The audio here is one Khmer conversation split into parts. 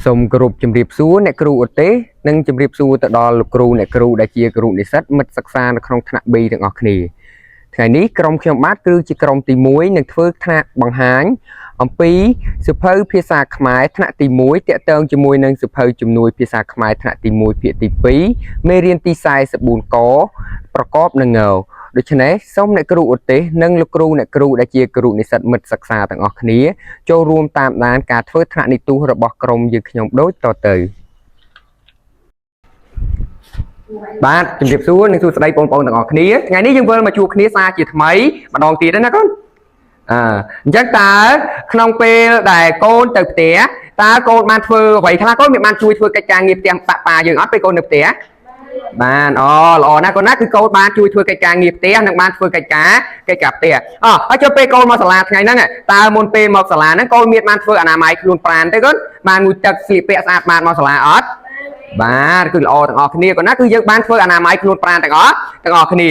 សូមគោរពជំរាបសួរអ្នកគ្រូឧទ្ទេសនិងជំរាបសួរទៅដល់លោកគ្រូអ្នកគ្រូដែលជាគ្រូនិស្សិតមិត្តសិក្សានៅក្នុងថ្នាក់ B ទាំងអស់គ្នាថ្ងៃនេះក្រុមខ្ញុំបាទគឺជាក្រុមទី1នឹងធ្វើថ្នាក់បង្ហាញអំពីសៀវភៅភាសាខ្មែរថ្នាក់ទី1តាក់ទងជាមួយនឹងសៀវភៅជំនួយភាសាខ្មែរថ្នាក់ទី1ភាគទី2មេរៀនទី44កប្រកបនឹងងដូច្នេះសូមអ្នកគ្រូឧទ្ទេសនិងលោកគ្រូអ្នកគ្រូដែលជាគ្រូនិស្សិតមិត្តសិក្សាទាំងអស់គ្នាចូលរួមតាមដានការធ្វើថ្នាក់និទូសរបស់ក្រុមយើងខ្ញុំដូចតទៅបាទជំរាបសួរនិងសួស្តីបងប្អូនទាំងអស់គ្នាថ្ងៃនេះយើងវិលមកជួបគ្នាសារជាថ្មីម្ដងទៀតណាកូនអញ្ចឹងតើក្នុងពេលដែលកូនទៅផ្ទះតើកូនបានធ្វើអ្វីខ្លះកូនមានបានជួយធ្វើកិច្ចការងារផ្ទះប៉ាយើងអត់ពេលកូននៅផ្ទះបានល្អណាស់កូនណាគឺកូនបានជួយធ្វើកិច្ចការងារផ្ទះនិងបានធ្វើកិច្ចការផ្ទះហើយចុះពេលកូនមកសាលាថ្ងៃហ្នឹងតើមុនពេលមកសាលាហ្នឹងកូនមានបានធ្វើអនាម័យខ្លួនប្រាណទេកូនបានងូតទឹកស្លៀកពាក់ស្អាតបានមកសាលាអត់បាទគឺល្អទាំងអស់គ្នាកូនណាគឺយើងបានធ្វើអនាម័យខ្លួនប្រាណទាំងអស់គ្នា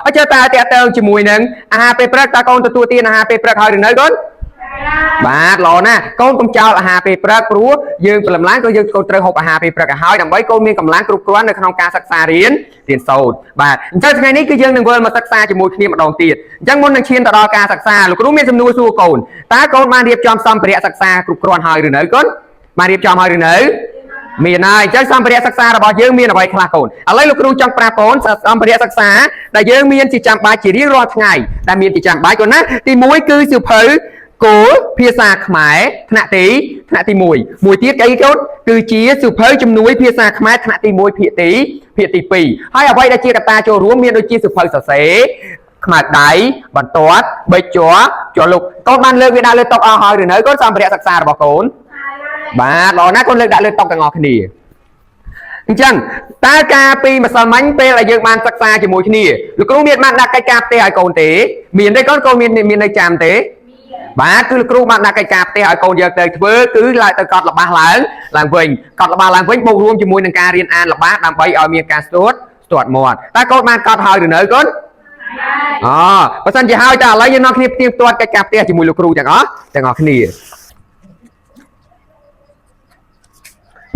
ហើយចុះតើតើទៅជាមួយនឹងអាហារពេលព្រឹកតើកូនទទួលទានអាហារពេលព្រឹកហើយឬនៅកូនបាទល្អណាស់កូនកុំចោលអាហារពេលព្រឹកព្រោះយើងព្រលឹមឡើងក៏យើងត្រូវហូបអាហារពេលព្រឹកឲ្យហើយដើម្បីកូនមានកម្លាំងគ្រប់គ្រាន់នៅក្នុងការសិក្សារៀនសូត្របាទអញ្ចឹងថ្ងៃនេះគឺយើងនឹងវិលមកសិក្សាជាមួយគ្នាម្ដងទៀតអញ្ចឹងមុននឹងឈានទៅដល់ការសិក្សាលោកគ្រូមានសំណួរសួរកូនតើកូនបានរៀបចំសម្ភារៈសិក្សាគ្រប់គ្រាន់ហើយឬនៅកូនបានរៀបចំហើយឬនៅមានហើយអញ្ចឹងសម្ភារៈសិក្សារបស់យើងមានអ្វីខ្លះកូនឥឡូវលោកគ្រូចង់ប្រាប់កូនសម្ភារៈសិក្សាដែលយើងមានជាចាំបាច់ជារៀងរាល់ថ្ងៃដែលមានជាចាំបាច់កូនណាទី1គឺសៀវភៅគោលភាសាខ្មែរថ្នាក់ទី1មួយទៀតអីកូនគឺជាសៀវភៅជំនួយភាសាខ្មែរថ្នាក់ទី1ភាគទី2ហើយអ្វីដែលជាកត្តាចូលរួមមានដូចជាសៀវភៅសរសេរខ្មៅដៃបន្ទាត់ប៊ិចជ័រលុកកូនបានលើកវាដាក់លើតុអស់ហើយឬនៅកូនសម្ភារៈសិក្សារបស់កូនបាទល្អណាស់កូនលើកដាក់លើតុទាំងអស់គ្នាអញ្ចឹងតើការពីម្សិលមិញពេលដែលយើងបានសិក្សាជាមួយគ្នាលោកគ្រូមានបានដាក់កិច្ចការផ្ទះឲ្យកូនទេមានទេកូនមាននៅចាំទេបាទគឺលោកគ្រូបានដាក់កិច្ចការផ្ទះឲ្យកូនយកទៅធ្វើគឺឡើងទៅកត់ល្បះឡើងវិញកត់ល្បះឡើងវិញបូករួមជាមួយនឹងការរៀនអានល្បះដើម្បីឲ្យមានការស្ទាត់មាត់តើកូនបានកត់ហើយឬនៅកូនបើសិនជាហើយតើឥឡូវយើងនាំគ្នាផ្ទៀងផ្ទាត់កិច្ចការផ្ទះជាមួយលោកគ្រូទាំងអស់គ្នា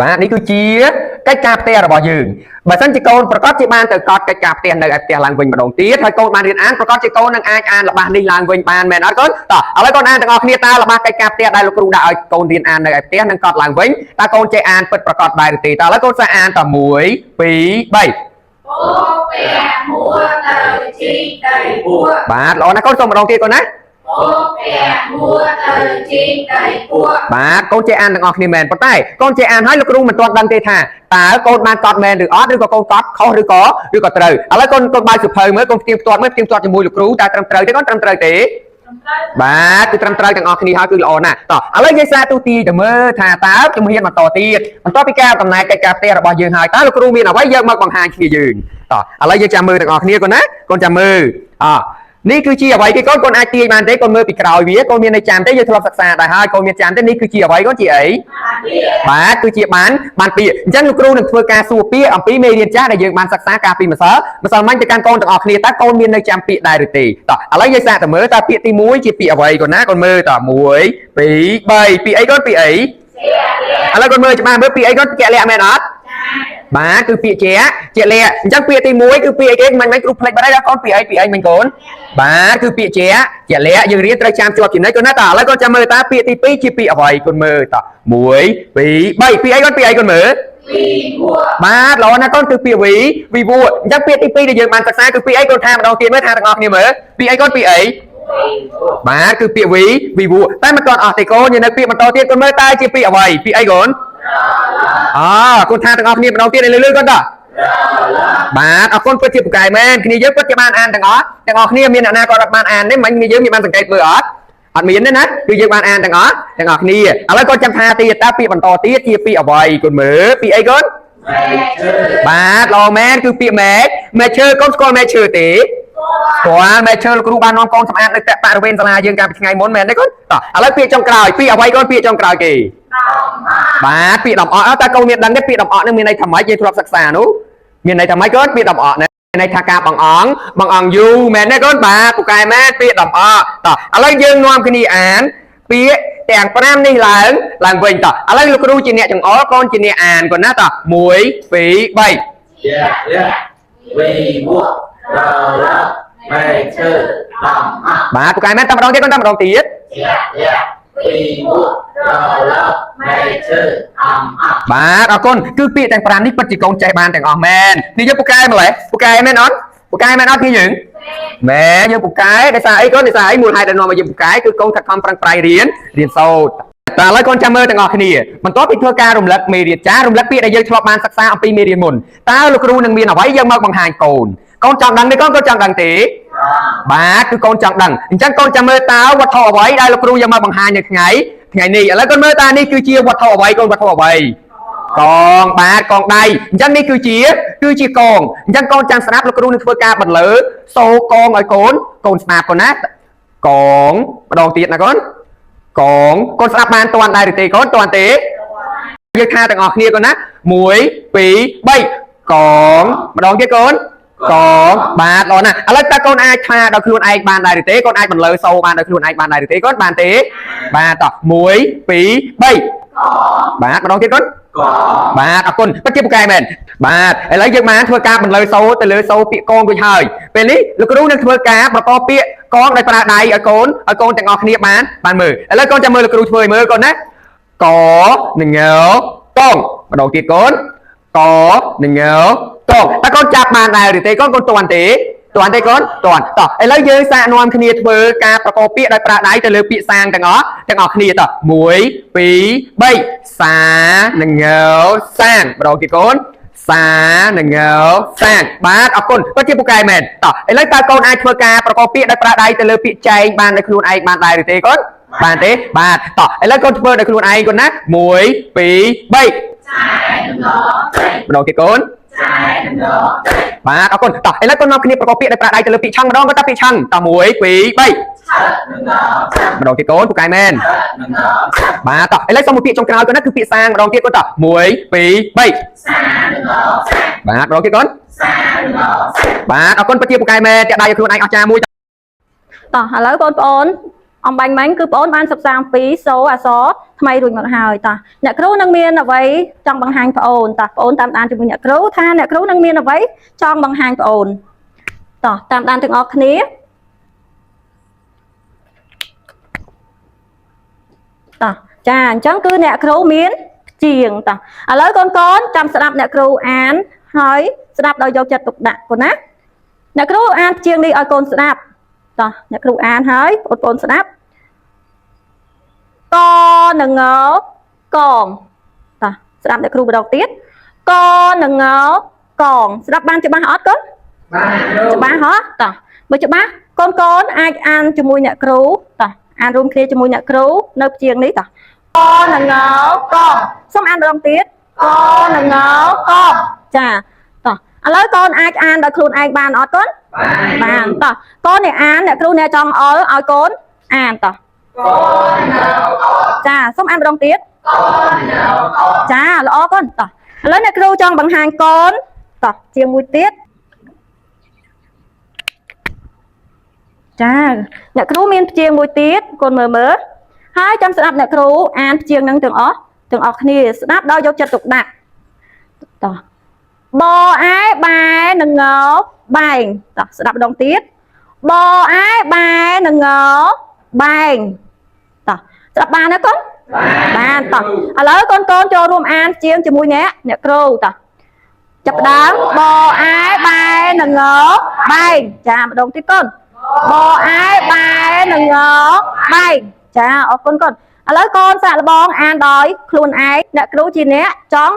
បាទនេះគឺជាកិច្ចការផ្ទះរបស់យើងបើសិនជាកូនប្រកាសជាបានទៅកត់កិច្ចការផ្ទះនៅឯផ្ទះឡើងវិញម្ដងទៀតហើយកូនបានរៀនអានប្រកាសជាកូននឹងអាចអានល្បះនេះឡើងវិញបានមែនអត់កូនតោះឥឡូវកូនអានទាំងអស់គ្នាតើល្បះកិច្ចការផ្ទះដែលលោកគ្រូដាក់ឲ្យកូនរៀនអាននៅឯផ្ទះនឹងកត់ឡើងវិញតើកូនចេះអានពិតប្រកបដែរឬទេតើឥឡូវកូនសាអានត1 2 3ពោពាក់មួទៅជីទៅពួរបាទល្អណាស់កូនសូមម្ដងទៀតកូនណាពោពាក់មួទៅជីទៅពួរបាទកូនចេះអានទាំងអស់គ្នាមែនប៉ុន្តែកូនចេះអានហើយលោកគ្រូមិនទាន់ដឹងទេថាតើកូនបានកត់មែនឬអត់ឬក៏កូនកត់ខុសឬក៏ត្រូវឥឡូវកូនបើកសៀវភៅមើលកូនផ្ទៀងផ្ទាត់ជាមួយលោកគ្រូតើត្រឹមត្រូវទេកូនត្រឹមត្រូវទេបាទគឺត្រឹមត្រូវទាំងអស់គ្នាហើយគឺល្អណាស់តោះឥឡូវយើងសារទូទីទៅមើលថាតើជំហានបន្តទៀតបន្ទាប់ពីការកំណែកិច្ចការផ្ទះរបស់យើងហើយតើលោកគ្រូមានអ្វីយកមកបង្ហាញគ្នាយើងតោះឥឡូវយើងចាំមើលទាំងអស់គ្នាកូនណាកូនចាំមើលនេះគឺជាអ្វីគេកូនអាចទាញបានទេកូនមើលពីក្រោយវាកូនមាននៅចាំទេយើងធ្លាប់សិក្សាដែរហើយកូនមានចាំទេនេះគឺជាអ្វីកូនជាអីបាទគឺជាបានពាក្យអញ្ចឹងលោកគ្រូនឹងធ្វើការសួរពាក្យអំពីមេរៀនចាស់ដែលយើងបានសិក្សាកាលពីម្សិលមិញទៅកាន់កូនទាំងអស់គ្នាតើកូនមាននៅចាំពាក្យដែរឬទេតោះឥឡូវយើងសាកទៅមើលតើពាក្យទី1ជាពាក្យអ្វីកូនណាកូនមើលត1 2 3ពាក្យអីកូនពាក្យអីឥឡូវកូនមើលច្បាស់មើលពាក្យអីកូនជាក់លាក់មែនអត់បាទគឺពាក្យជាក់លាក់អញ្ចឹងពាក្យទី1គឺពាក្យអីគេមិនគ្រូផ្លេចបាត់ហើយកូនពាក្យអីមិញកូនបាទគឺពាក្យជាក់លាក់យើងរៀនត្រូវចាំជាប់ចំណុចកូនណាតើឥឡូវកូនចាំមើលតើពាក្យទី2ជាពាក្យអ្វីកូនមើលត1 2 3ពាក្យអីកូនមើលបាទល្អណាស់កូនគឺពាក្យវីវអញ្ចឹងពាក្យទី2ដែលយើងបានសិក្សាគឺពាក្យអីកូនថាម្ដងទៀតមើលថាទាំងអស់គ្នាមើលពាក្យអីកូនពាក្យអីបាទគឺពាក្យវីវតែមិនទាន់អស់ទេកូនយើងនៅពាក្យបន្តទៀតកូនមើលតើជាពាក្យអ្វីពាក្យអីកូនកូនថាទាំងអស់គ្នាម្ដងទៀតលឿនកូនតើបាទអរគុណពិតជាពូកែមែនគ្នាយើងពិតជាបានអានទាំងអស់គ្នាមានអ្នកណាក៏អត់បានអានទេមិញយើងមានបានសង្កេតមើលអត់មានទេណាគឺយើងបានអានទាំងអស់គ្នាឥឡូវកូនចាំថាទៀតតើពាក្យបន្តទៀតជាពាក្យអ្វីកូនមើលពាក្យអីកូនបាទល្អមែនគឺពាក្យមែឈើកូនស្គាល់មែឈើទេស្គាល់មែឈើលោកគ្រូបាននាំកូនសម្អាតនៅបរិវេណសាលាយើងកាលពីថ្ងៃមុនមែនទេកូនតោះឥឡូវពាក្យចុងក្រោយពាក្យអ្វីកូនពាក្យចុងក្រោយគេបាទពាក្យដំអកតើកូនមានដឹងទេពាក្យដំអកនឹងមានន័យថាម៉េចយើងធ្លាប់សិក្សានោះមានន័យថាម៉េចកូនពាក្យដំអកនេះន័យថាការបង្អង់យូមែនទេកូនបាទពូកែមែនពាក្យដំអកតោះឥឡូវយើងនាំគ្នាអាន ពាក្យទាំង5នេះឡើងវិញតឥឡូវលោកគ្រូជាអ្នកចង្អុលកូនជាអ្នកអានកូនណាត1 2 3 បាទពូកែមែនតែម្ដងទៀតកូនតែម្ដងទៀតបាទអរគុណគឺពាក្យទាំង5នេះពិតជាកូនចេះបានទាំងអស់មែននេះយកពូកែម្លេះពូកែមែនអត់ពូកែមែនអត់គ្នាយើងមែនយើងពូកែដោយសារអីកូនដោយសារអីមូលហេតុដែលនាំមកយើងពូកែគឺកូនខិតខំប្រឹងប្រែងរៀនសូត្រតែឥឡូវកូនចាំមើលទាំងអស់គ្នាបន្ទាប់ពីធ្វើការរំលឹកមេរៀនចាស់រំលឹកពាក្យដែលយើងធ្លាប់បានសិក្សាអំពីមេរៀនមុនតើលោកគ្រូនឹងមានអ្វីយកមកបង្ហាញកូនកូនចង់ដឹងទេកូនចង់ដឹងទេបាទគឺកូនចង់ដឹងអញ្ចឹងកូនចាំមើលតើវត្ថុអ្វីដែលលោកគ្រូយកមកបង្ហាញនៅថ្ងៃនេះឥឡូវកូនមើលតើនេះគឺជាវត្ថុអ្វីកូនវត្ថុអ្វីកងបាទកងដៃអញ្ចឹងនេះគឺជាកងអញ្ចឹងកូនចាំស្ដាប់លោកគ្រូនឹងធ្វើការបន្លឺសូកងឲ្យកូនស្ដាប់កូនណាកងម្ដងទៀតណាកូនកូនស្ដាប់បានតាន់ដែរឬទេកូនតាន់ទេយើងថាទាំងអស់គ្នាកូនណា1 2 3កងម្ដងទៀតកូនកងបាទល្អណាស់ឥឡូវតើកូនអាចថាដល់ខ្លួនឯងបានដែរឬទេកូនអាចបន្លឺសូបានដល់ខ្លួនឯងបានដែរឬទេកូនបានទេបាទតោះ1 2 3បាទម្ដងទៀតកូនបាទអរគុណពិតជាពូកែមែនបាទឥឡូវយើងបានធ្វើការបន្លឺសូទៅលើសូពាក្យកងរួចហើយពេលនេះលោកគ្រូនឹងធ្វើការប្រកបពាក្យកងដោយប្រើដៃឲ្យកូនទាំងអស់គ្នាបានមើលឥឡូវកូនចាំមើលលោកគ្រូធ្វើឲ្យមើលកូនណាកនឹងងកងម្ដងទៀតកូនកនឹងងកងតើកូនចាប់បានដែរឬទេកូនតាន់ទេកូនតាន់តោះឥឡូវយើងសាកនាំគ្នាធ្វើការប្រកបពាក្យដោយប្រើដៃទៅលើពាក្យសាងទាំងអស់គ្នាតោះ1 2 3សានឹងងសាងម្ដងទៀតកូនសានឹងងសាងបាទអរគុណពិតជាពូកែមែនតោះឥឡូវតើកូនអាចធ្វើការប្រកបពាក្យដោយប្រើដៃទៅលើពាក្យចែងបានដោយខ្លួនឯងបានដែរឬទេកូនបានទេបាទតោះឥឡូវកូនធ្វើដោយខ្លួនឯងកូនណា1 2 3ម្ដងទៀតកូនបាទអរគុណតោះឥឡូវកូននាំគ្នាប្រកបពាក្យដោយប្រើដៃទៅលើពាក្យឆឹងម្ដងក៏តើពាក្យឆឹងតោះ1 2 3ម្ដងទៀតកូនពូកែមែនបាទតោះឥឡូវសុំមួយពាក្យចុងក្រោយកូនណាគឺពាក្យសាងម្ដងទៀតកូនតោះ1 2 3បាទម្ដងទៀតកូនបាទអរគុណពិតជាពូកែមែនតាក់ដៃឲ្យខ្លួនឯងអស្ចារ្យមួយតោះឥឡូវបងប្អូនអំបញ្ញមិញគឺបងប្អូនបានសិក្សាអំពីសូអក្សរថ្មីរួចមកហើយតោះអ្នកគ្រូនឹងមានអ្វីចង់បង្ហាញបងប្អូនតោះបងប្អូនតាមដានជាមួយអ្នកគ្រូថាអ្នកគ្រូនឹងមានអ្វីចង់បង្ហាញបងប្អូនតោះតាមដានទាំងអស់គ្នាតោះចាអញ្ចឹងគឺអ្នកគ្រូមានជាងតោះឥឡូវកូនចាំស្ដាប់អ្នកគ្រូអានហើយស្ដាប់ដោយយកចិត្តទុកដាក់កូនណាអ្នកគ្រូអានជាងនេះឲ្យកូនស្ដាប់តោះអ្នកគ្រូអានហើយបងប្អូនស្ដាប់កនឹងងកងតោះស្ដាប់អ្នកគ្រូម្ដងទៀតកនឹងងកងស្ដាប់បានច្បាស់អត់កូនបានច្បាស់ហ៎តោះបើច្បាស់កូនអាចអានជាមួយអ្នកគ្រូតោះអានរួមគ្នាជាមួយអ្នកគ្រូនៅជាងនេះតោះកនឹងងកងសូមអានម្ដងទៀតកនឹងងកងចាតោះឥឡូវកូនអាចអានដោយខ្លួនឯងបានអត់កូនបានតោះកូនអ្នកអានអ្នកគ្រូអ្នកចង់អល់ឲ្យកូនអានតោះចាសូមអានម្ដងទៀតចាល្អកូនតោះឥឡូវអ្នកគ្រូចង់បង្ហាញកូនតោះជាមួយទៀតចាអ្នកគ្រូមានព្យាមួយទៀតកូនមើលហើយចាំស្ដាប់អ្នកគ្រូអានព្យានឹងទាំងអស់គ្នាស្ដាប់ដោយយកចិត្តទុកដាក់តោះបអែបែនឹងងបែងតោះស្ដាប់ម្ដងទៀតបអែបែនឹងងបែងតោះស្ដាប់បានទេកូនបានតោះឥឡូវកូនចូលរួមអានជាងជាមួយអ្នកគ្រូតោះចាប់ដើមបអែបែនឹងងបែងចាម្ដងទៀតកូនបអែបែនឹងងបែងចាអរគុណកូនឥឡូវកូនសាក់លបងអានដោយខ្លួនឯងអ្នកគ្រូជាអ្នកចង់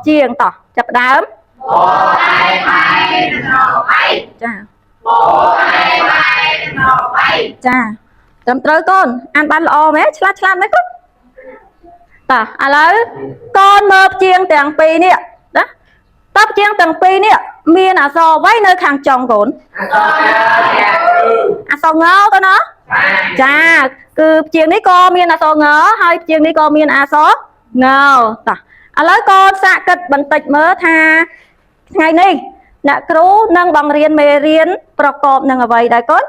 ជាងតោះចាប់ដើមបអែបែនឹងងបែងចាបអែបែនឹងងបែងចាត្រឹមត្រូវកូនអានបានល្អមែនឆ្លាតមែនកូនតោះឥឡូវកូនមើលជាងទាំងពីរនេះណាតើជាងទាំងពីរនេះមានអក្សរអ្វីនៅខាងចុងកូនអក្សรงកូនណាចាគឺជាងនេះក៏មានអក្សรงហើយជាងនេះក៏មានអក្សรงតោះឥឡូវកូនសាកគិតបន្តិចមើលថាថ្ងៃនេះអ្នកគ្រូនឹងបង្រៀនមេរៀនប្រកបនឹងអ្វីដែរកូន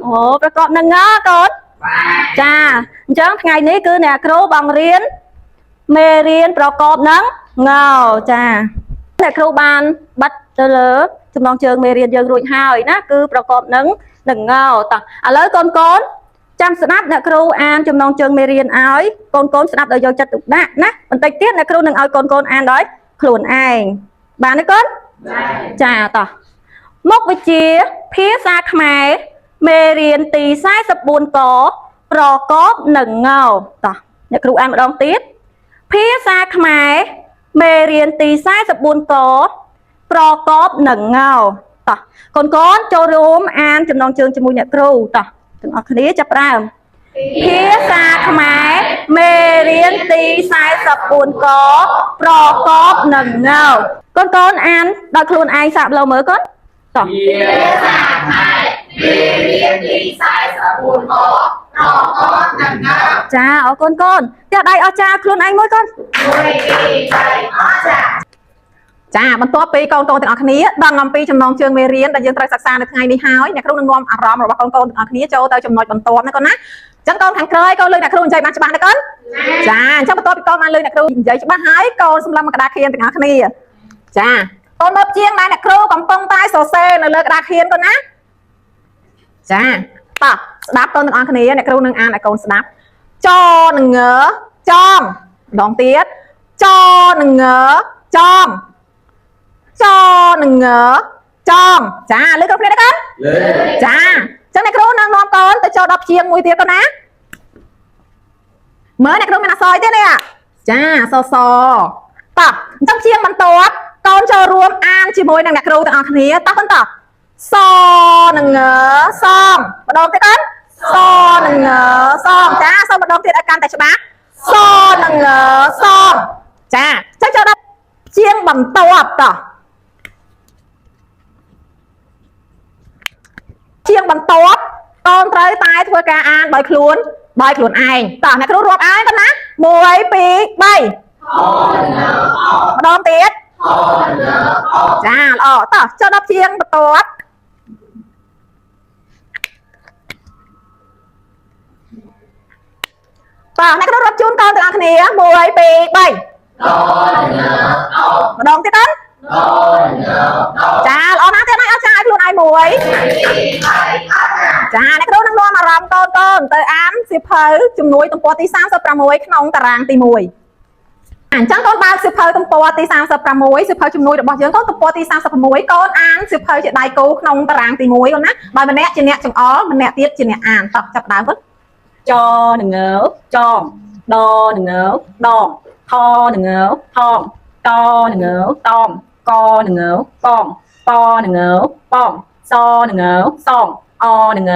អូប្រកបនឹងងកូនចាអញ្ចឹងថ្ងៃនេះគឺអ្នកគ្រូបង្រៀនមេរៀនប្រកបនឹងងចាអ្នកគ្រូបានបិទទៅលើចំណងជើងមេរៀនយើងរួចហើយណាគឺប្រកបនឹងងតោះឥឡូវកូនកូនចាំស្ដាប់អ្នកគ្រូអានចំណងជើងមេរៀនឲ្យកូនកូនស្ដាប់ដោយយកចិត្តទុកដាក់ណាបន្តិចទៀតអ្នកគ្រូនឹងឲ្យកូនកូនអានដោយខ្លួនឯងបានទេកូនចាតោះមុខវិជ្ជាភាសាខ្មែរមេរៀនទី44កប្រកបនឹងងតោះអ្នកគ្រូអានម្ដងទៀតភាសាខ្មែរមេរៀនទី44កប្រកបនឹងងតោះកូនកូនចូលរួមអានចំណងជើងជាមួយអ្នកគ្រូតោះទាំងអស់គ្នាចាប់ផ្ដើមភាសាខ្មែរមេរៀនទី44កប្រកបនឹងងកូនកូនអានដោយខ្លួនឯងសាកឡូវមើលកូនតោះភាសាខ្មែរមេរៀនទី44កប្រកបនឹងងចាអរគុណកូនផ្ទះដៃអស្ចារ្យខ្លួនឯងមួយកូន1 2 3អស្ចារ្យចាបន្ទាប់ពីកូនកូនទាំងអស់គ្នាដឹងអំពីចំណងជើងមេរៀនដែលយើងត្រូវសិក្សានៅថ្ងៃនេះហើយអ្នកគ្រូនឹងនាំអារម្មណ៍របស់កូនកូនទាំងអស់គ្នាចូលទៅចំណុចបន្ទាប់ណាកូនណាអញ្ចឹងកូនខាងក្រោយកូនលើអ្នកគ្រូនិយាយបានច្បាស់ណាកូនចាអញ្ចឹងបន្ទាប់ពីកូនបានលើអ្នកគ្រូនិយាយច្បាស់ហើយកូនសម្លឹងមកក្តារខៀនទាំងអស់គ្នាចាកូនមើលជាងដែលអ្នកគ្រូកំពុងតែសរសេរនៅលើក្តារខៀនកូនណាចាតោះស្ដាប់កូនទាំងអស់គ្នាអ្នកគ្រូនឹងអានឲ្យកូនស្ដាប់ចនឹងងចំម្ដងទៀតចនឹងងចំចនឹងងចំចាលើកគ្នាណាកូនចាអញ្ចឹងអ្នកគ្រូនឹងនាំកូនទៅចូល10ជាងមួយទៀតកូនណាមើលអ្នកគ្រូមានអក្សរទៀតនេះចាសសតោះអញ្ចឹងជាងបន្ទាប់កូនចូលរួមអានជាមួយនឹងអ្នកគ្រូទាំងអស់គ្នាតោះកូនតោះសនឹងងសំម្ដងទៀតកូនសនឹងងសំចាសូមម្ដងទៀតឲ្យកាន់តែច្បាស់សនឹងងសំចាអញ្ចឹងចូលដល់ជាងបន្ទាប់តោះជាងបន្ទាប់កូនត្រូវតែធ្វើការអានដោយខ្លួនឯងតោះអ្នកគ្រូរាប់អានទៅណា1 2 3ម្ដងទៀតចាល្អតោះចូលដល់ជាងបន្ទាប់តោះអ្នកគ្រូរាប់ជូនកូនទាំងអស់គ្នា1 2 3ម្ដងទៀតទៅចាល្អណាស់ទៀតហើយអត់ចាឲ្យខ្លួនឯងមួយចាអ្នកគ្រូនឹងនាំអារម្មណ៍កូនទៅអានសៀវភៅជំនួយទំព័រទី36ក្នុងតារាងទី1អញ្ចឹងកូនបើកសៀវភៅទំព័រទី36សៀវភៅជំនួយរបស់យើងកូនទំព័រទី36កូនអានសៀវភៅជាដៃគូក្នុងតារាងទី1កូនណាបើម្នាក់ជាអ្នកចង្អុលម្នាក់ទៀតជាអ្នកអានតោះចាប់ដើមកូនចនឹងងចំដនឹងងដងថនឹងងថងតនឹងងតងកនឹងងកងពនឹងងប៉ងសនឹងងសងអនឹងង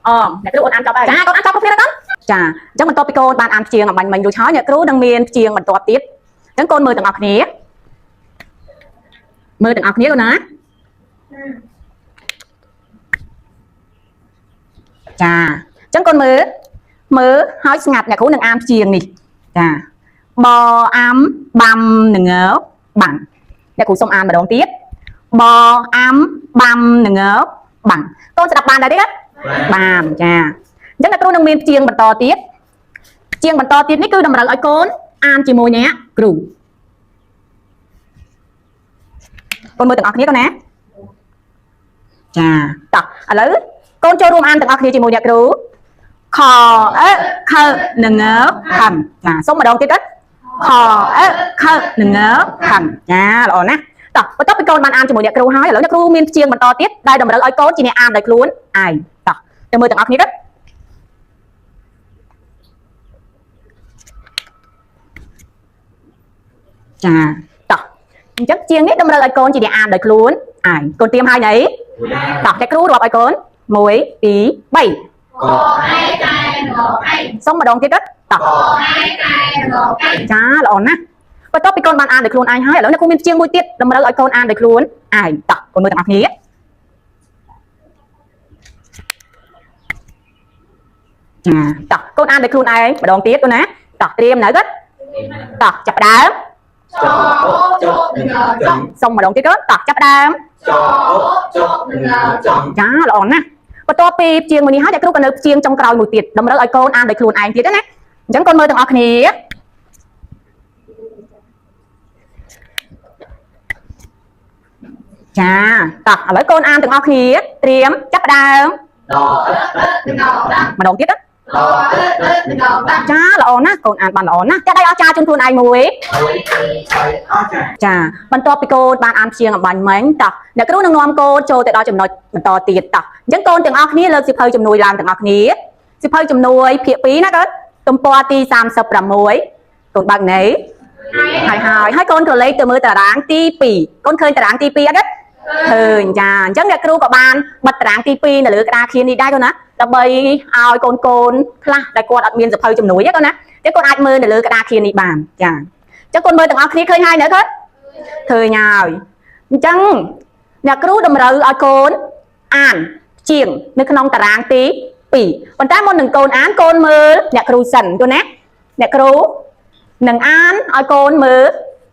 អងអ្នកគ្រូអូនអានចប់ហើយចាកូនអានចប់ប្រភេទហ្នឹងចាអញ្ចឹងបន្ទាប់ពីកូនបានអានព្យាង្គអំបញ្ញមិញរួចហើយអ្នកគ្រូនឹងមានព្យាង្គបន្ទាប់ទៀតអញ្ចឹងកូនមើលទាំងអស់គ្នាមើលទាំងអស់គ្នាកូនណាចាអញ្ចឹងកូនមើលហើយស្ងាត់អ្នកគ្រូនឹងអានព្យាង្គនេះចាបអាំបាំនឹងងបាំងអ្នកគ្រូសុំអានម្ដងទៀតបអាំបាំនឹងងបាំងកូនស្ដាប់បានដែរទេបានចាអញ្ចឹងអ្នកគ្រូនឹងមានព្យាង្គបន្តទៀតព្យាង្គបន្តទៀតនេះគឺតម្រូវឲ្យកូនអានជាមួយអ្នកគ្រូកូនមើលទាំងអស់គ្នាកូនណាចាតោះឥឡូវកូនចូលរួមអានទាំងអស់គ្នាជាមួយអ្នកគ្រូខខនឹងងខំចាសុំម្ដងទៀតទៅខខនឹងងខំចាល្អណាស់តោះបន្ទាប់ពីកូនបានអានជាមួយអ្នកគ្រូហើយឥឡូវអ្នកគ្រូមានព្យាង្គបន្តទៀតដែលតម្រូវឲ្យកូនជាអ្នកអានដោយខ្លួនឯងតោះទៅមើលទាំងអស់គ្នាទៅចាតោះអញ្ចឹងព្យាង្គនេះតម្រូវឲ្យកូនជាអ្នកអានដោយខ្លួនឯងកូនត្រៀមហើយទេតោះអ្នកគ្រូរាប់ឲ្យកូន1 2 3កឯកែសុំម្ដងទៀតទៅតោះចាល្អណាស់បន្ទាប់ពីកូនបានអានដោយខ្លួនឯងហើយឥឡូវអ្នកគ្រូមានព្យាង្គមួយទៀតតម្រូវឲ្យកូនអានដោយខ្លួនឯងតោះកូនមើលទាំងអស់គ្នាចាតោះកូនអានដោយខ្លួនឯងម្ដងទៀតកូនណាតោះត្រៀមនៅទៅតោះចាប់ដើម xong mà đón tiếp đó tỏ chấp đam chá lộn nè và to pi chiên mình đi hát để cứ còn được chiên trong cào một tiệt đâm đó ai con ăn để luôn anh tiệt đó nè chẳng con mơ từng ọc nè chà tỏ lấy con ăn từng ọc nè tiêm chấp đam mà đón tiếp đó chá lộn nè con ăn bàn lộn nè cha đây cha chung luôn anh mùi chà ban to pi cô ban ăn chiên ở bàn mến tỏ để cứ nâng nom cô cho tại đó chùm nói mình to tiệt tỏ chẳng con từng ọc nè lên xịp hơi chùm nuôi làm từng ọc nè xịp hơi chùm nuôi phía pí nó đó tùm po ti sam sập rầm muối còn bằng nấy hai con thừa lấy từ mưa tà ráng ti pì con khơi tà ráng ti pì á đất thường chà chẳng để cứ có ban bật ráng ti pì là lứa ra khiến đi đây con á là bay ao con là đại con đặt miên dập hơi chùm núi á con á cái con ai mưa để lứa ra khiến đi bàn chà chắc con mưa từng ọc nè khơi hai nữa hết thời nhào chẳng nhà cứ đầm rơi ai con an chiềng nước non tà ráng tí pì còn ta môn đừng con án con mơ nhà cứ sần con nè nhà cứ đừng án ai con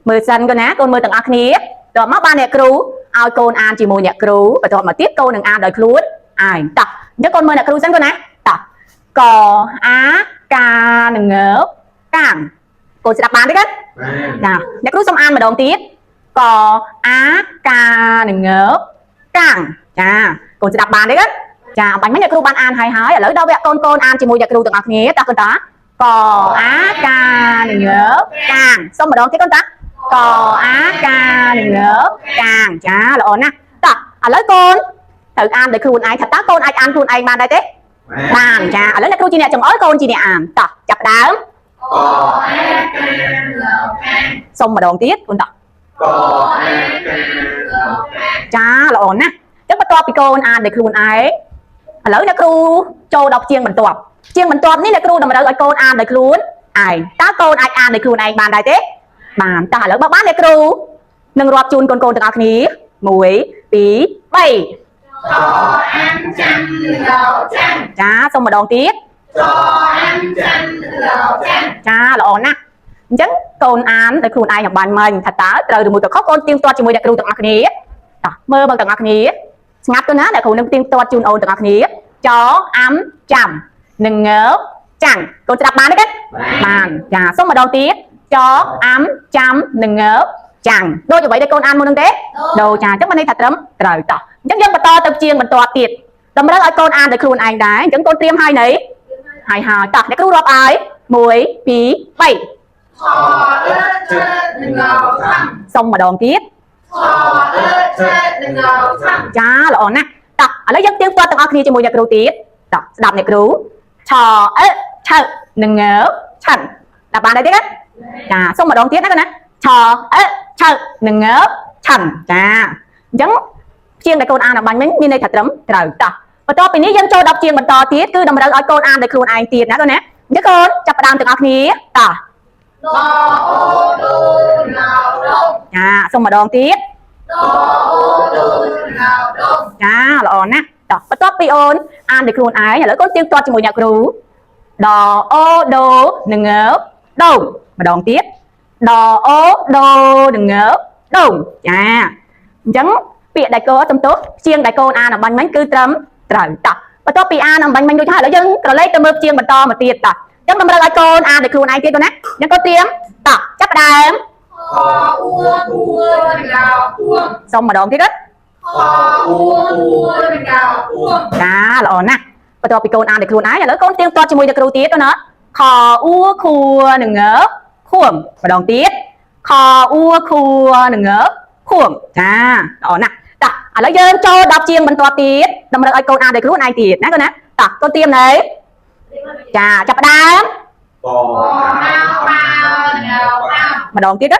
mơ sần con nè con mơ từng ác ní rồi mắc ba nhà cứ ai con an chỉ mùi nhà cứ và rồi mà tiếp câu đừng an đời luôn ai tập nhớ con mơ nhà cứ sần con nè tập cò á ca đừng ngớ càng cô sẽ đọc bàn đấy đấy nào nhà cứ xong an mà đồng tiếp cò á ca đừng ngớ càng chà cô sẽ đọc bàn đấy đấy chà bánh mấy nhà cứ ban an hay hỏi ở lỡ đâu vậy con an chỉ mùi nhà cứ từng ác ní ta con ta cò á ca đừng nhớ càng xong mà đón cái con ta cò á ca đừng nhớ càng chá là ổn nè ta ở lấy con thử ăn để khuôn ai thật tá con ai ăn khuôn ai ban đây thế bàn chá ở lấy là khuôn chị nè chồng ói con chị nè ăn ta chập đám xong mà đón tiếp con ta chá là ổn nè chắc bắt to bị con ăn để khuôn ai ở lấy là khuôn châu đọc chiên mình tuộc chiên mình tuột ní là kêu mà đợi con ăn để luôn ai ta con ai ăn để luôn ai bàn đại thế bàn ta lỡ bán để kêu nâng rọp chun con từng ác ní muối bí bay chá xong mà đón tiếp chá là ổn nè chẳng con ăn để luôn ai nhập bàn mình thật tá rồi được một khóc con tiên toa chỉ mùi để kêu từng ác ní mơ bằng từng ác ní ngắt con á để kêu nâng tiên toa chun ôn từng ác ní chó ấm chầm đừng ngớ chẳng cô sẽ đọc bàn đấy đấy bàn chà xong mà đầu tiếp chó ấm chấm đừng ngớ chẳng đôi như vậy đây con ăn mua nâng tế đồ chà chắc bên đây thật lắm rồi tỏ chắc dân mà to tập chiên mình to tiệt tầm đó con ăn để khuôn anh đấy chẳng con tiêm hai nấy hai tỏ để cứ đọc ai muối phí bảy xong mà đòn tiếp chá là ổn nè tỏ ở lấy dân tiếng qua tầng ác đi cho mùi nhạc đầu tiếp đọc nhạc rú chò chợ đừng ngớ chẳng đọc bàn đây đấy chà xong mà đón tiếp đó con nè chò chợ đừng ngớ chẳng chà giống chiên đại con ăn là bánh bánh như này thật lắm rồi ta và to ní dân cho đọc chiên mình to tiết cứ đầm ra con ăn để khuôn ai tiền đó con nè nhớ con chập đàn từng ác ní ta chà xong mà đón tiếp chà là ổn nè và top pion ăn được luôn ái lỡ có tiếng to cho mùi nhạc rú đò ô đô đừng ngớ đâu mà đòn tiếp đò ô đô đừng ngớ đâu chà chẳng bịa đại cô tâm tốt chiên đại cô ăn là bánh bánh cư trấm rồi tập và top pi ăn là bánh bánh đôi hai lỡ dân rồi lấy tôm chiên mà to mà tiệt tập chẳng đâm ra đại cô ăn được luôn ai tiết con nè nhưng có tiếng tập chắc đàm xong mà đòn tiếp đó chà là ổn nè và to bị con ăn được luôn ái là lỡ con tiếng to cho mùi được tiết đó nữa khò ua khua đừng ngớ khuồng và đòn tiết khò ua khua đừng ngớ khuồng chà ổn nè ở lỡ dân cho đọc chiên mình to tiết đâm ra con ăn được luôn ai tiết nè con nè con tiêm này chà chập đám mà đòn tiết đó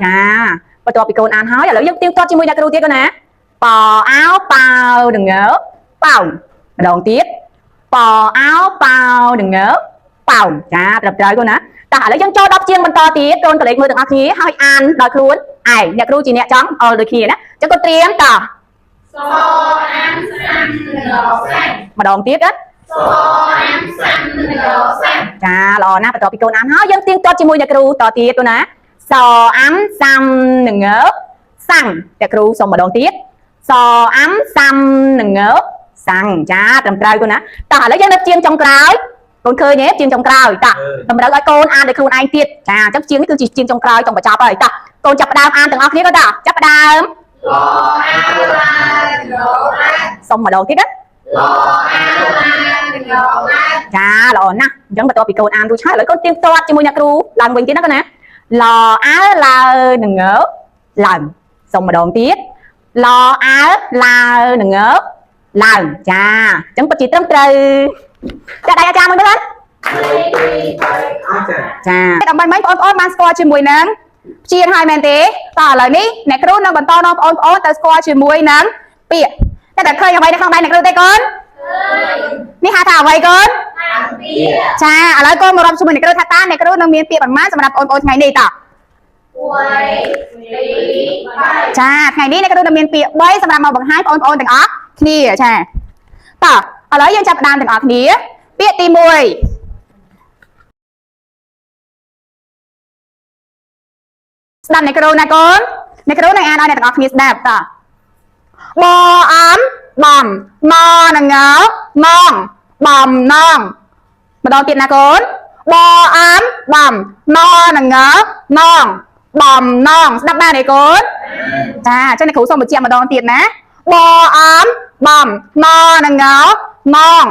chà và cho bị con ăn hói là lỡ dân tiếng to cho mùi được tiết con nè bò áo bao đừng ngớ bao đòn tiếp bò áo bao đừng ngớ bao chà đập trời con nè ta lấy dân cho đọc chiên mình to tiết con có lấy mưa từng ác khí hơi ăn đòi luôn ai nhạc ru chị nè chóng đôi khi đó cho con tiêm tỏ mà đòn tiếp đó ám xăm ngờ xăm ចាល្អណាស់បន្ទាប់ពីកូនអានហើយយើងទៀងទាត់ជាមួយអ្នកគ្រូតទៀតទៅណាសអាំសាំនឹងងើសាំងអ្នកគ្រូសុំម្ដងទៀតសអាំសាំនឹងងើសាំងចាត្រឹមត្រូវកូនណាតោះឥឡូវយើងនៅជាងចុងក្រោយកូនឃើញទេជាងចុងក្រោយតោះតម្រូវឲ្យកូនអានដោយខ្លួនឯងទៀតចាអញ្ចឹងជាងនេះគឺជាជាងចុងក្រោយចុងបញ្ចប់ហើយតោះកូនចាប់ផ្ដើមអានទាំងអស់គ្នាក៏តោះចាប់ផ្ដើម lo a la ngờ la សុំម្ដងទៀតណា lo a la ngờ la ចាល្អណាស់អញ្ចឹងបន្ទាប់ពីកូនអានរួចហើយឥឡូវកូនទៀងទាត់ជាមួយអ្នកគ្រូឡើងវិញទៀតណាកូនណាឡអើឡើនឹងងើឡើងសុំម្ដងទៀតឡអើឡើនឹងងើឡើងចាអញ្ចឹងពិតជាត្រឹមត្រូវចាដៃអាចារ្យមួយទៅណាចាដើម្បីមិនបងប្អូនបានស្គាល់ជាមួយនឹងព្យាហើយមែនទេតោះឥឡូវនេះអ្នកគ្រូនឹងបន្តនាំបងប្អូនទៅស្គាល់ជាមួយនឹងពាក្យតែឃើញអ្វីនៅក្នុងដៃអ្នកគ្រូទេកូននេះហៅថាអ្វីកូនចាឥឡូវកូនមករាប់ជាមួយអ្នកគ្រូថាតើអ្នកគ្រូនឹងមានពាក្យប៉ុន្មានសម្រាប់បងប្អូនថ្ងៃនេះតោះចាថ្ងៃនេះអ្នកគ្រូនឹងមានពាក្យ3សម្រាប់មកបង្ហាញបងប្អូនទាំងអស់គ្នាចាតោះឥឡូវយើងចាប់ផ្ដើមទាំងអស់គ្នាពាក្យទី1ស្ដាប់អ្នកគ្រូណាកូនអ្នកគ្រូនឹងអានឲ្យអ្នកទាំងអស់គ្នាស្ដាប់តោះបអំបំមនឹងងងងបំណងម្ដងទៀតណាកូនបអំបំមនឹងងងងបំណងស្ដាប់បានទេកូនចាអញ្ចឹងអ្នកគ្រូសូមបញ្ជាក់ម្ដងទៀតណាបអំបំមនឹងងងង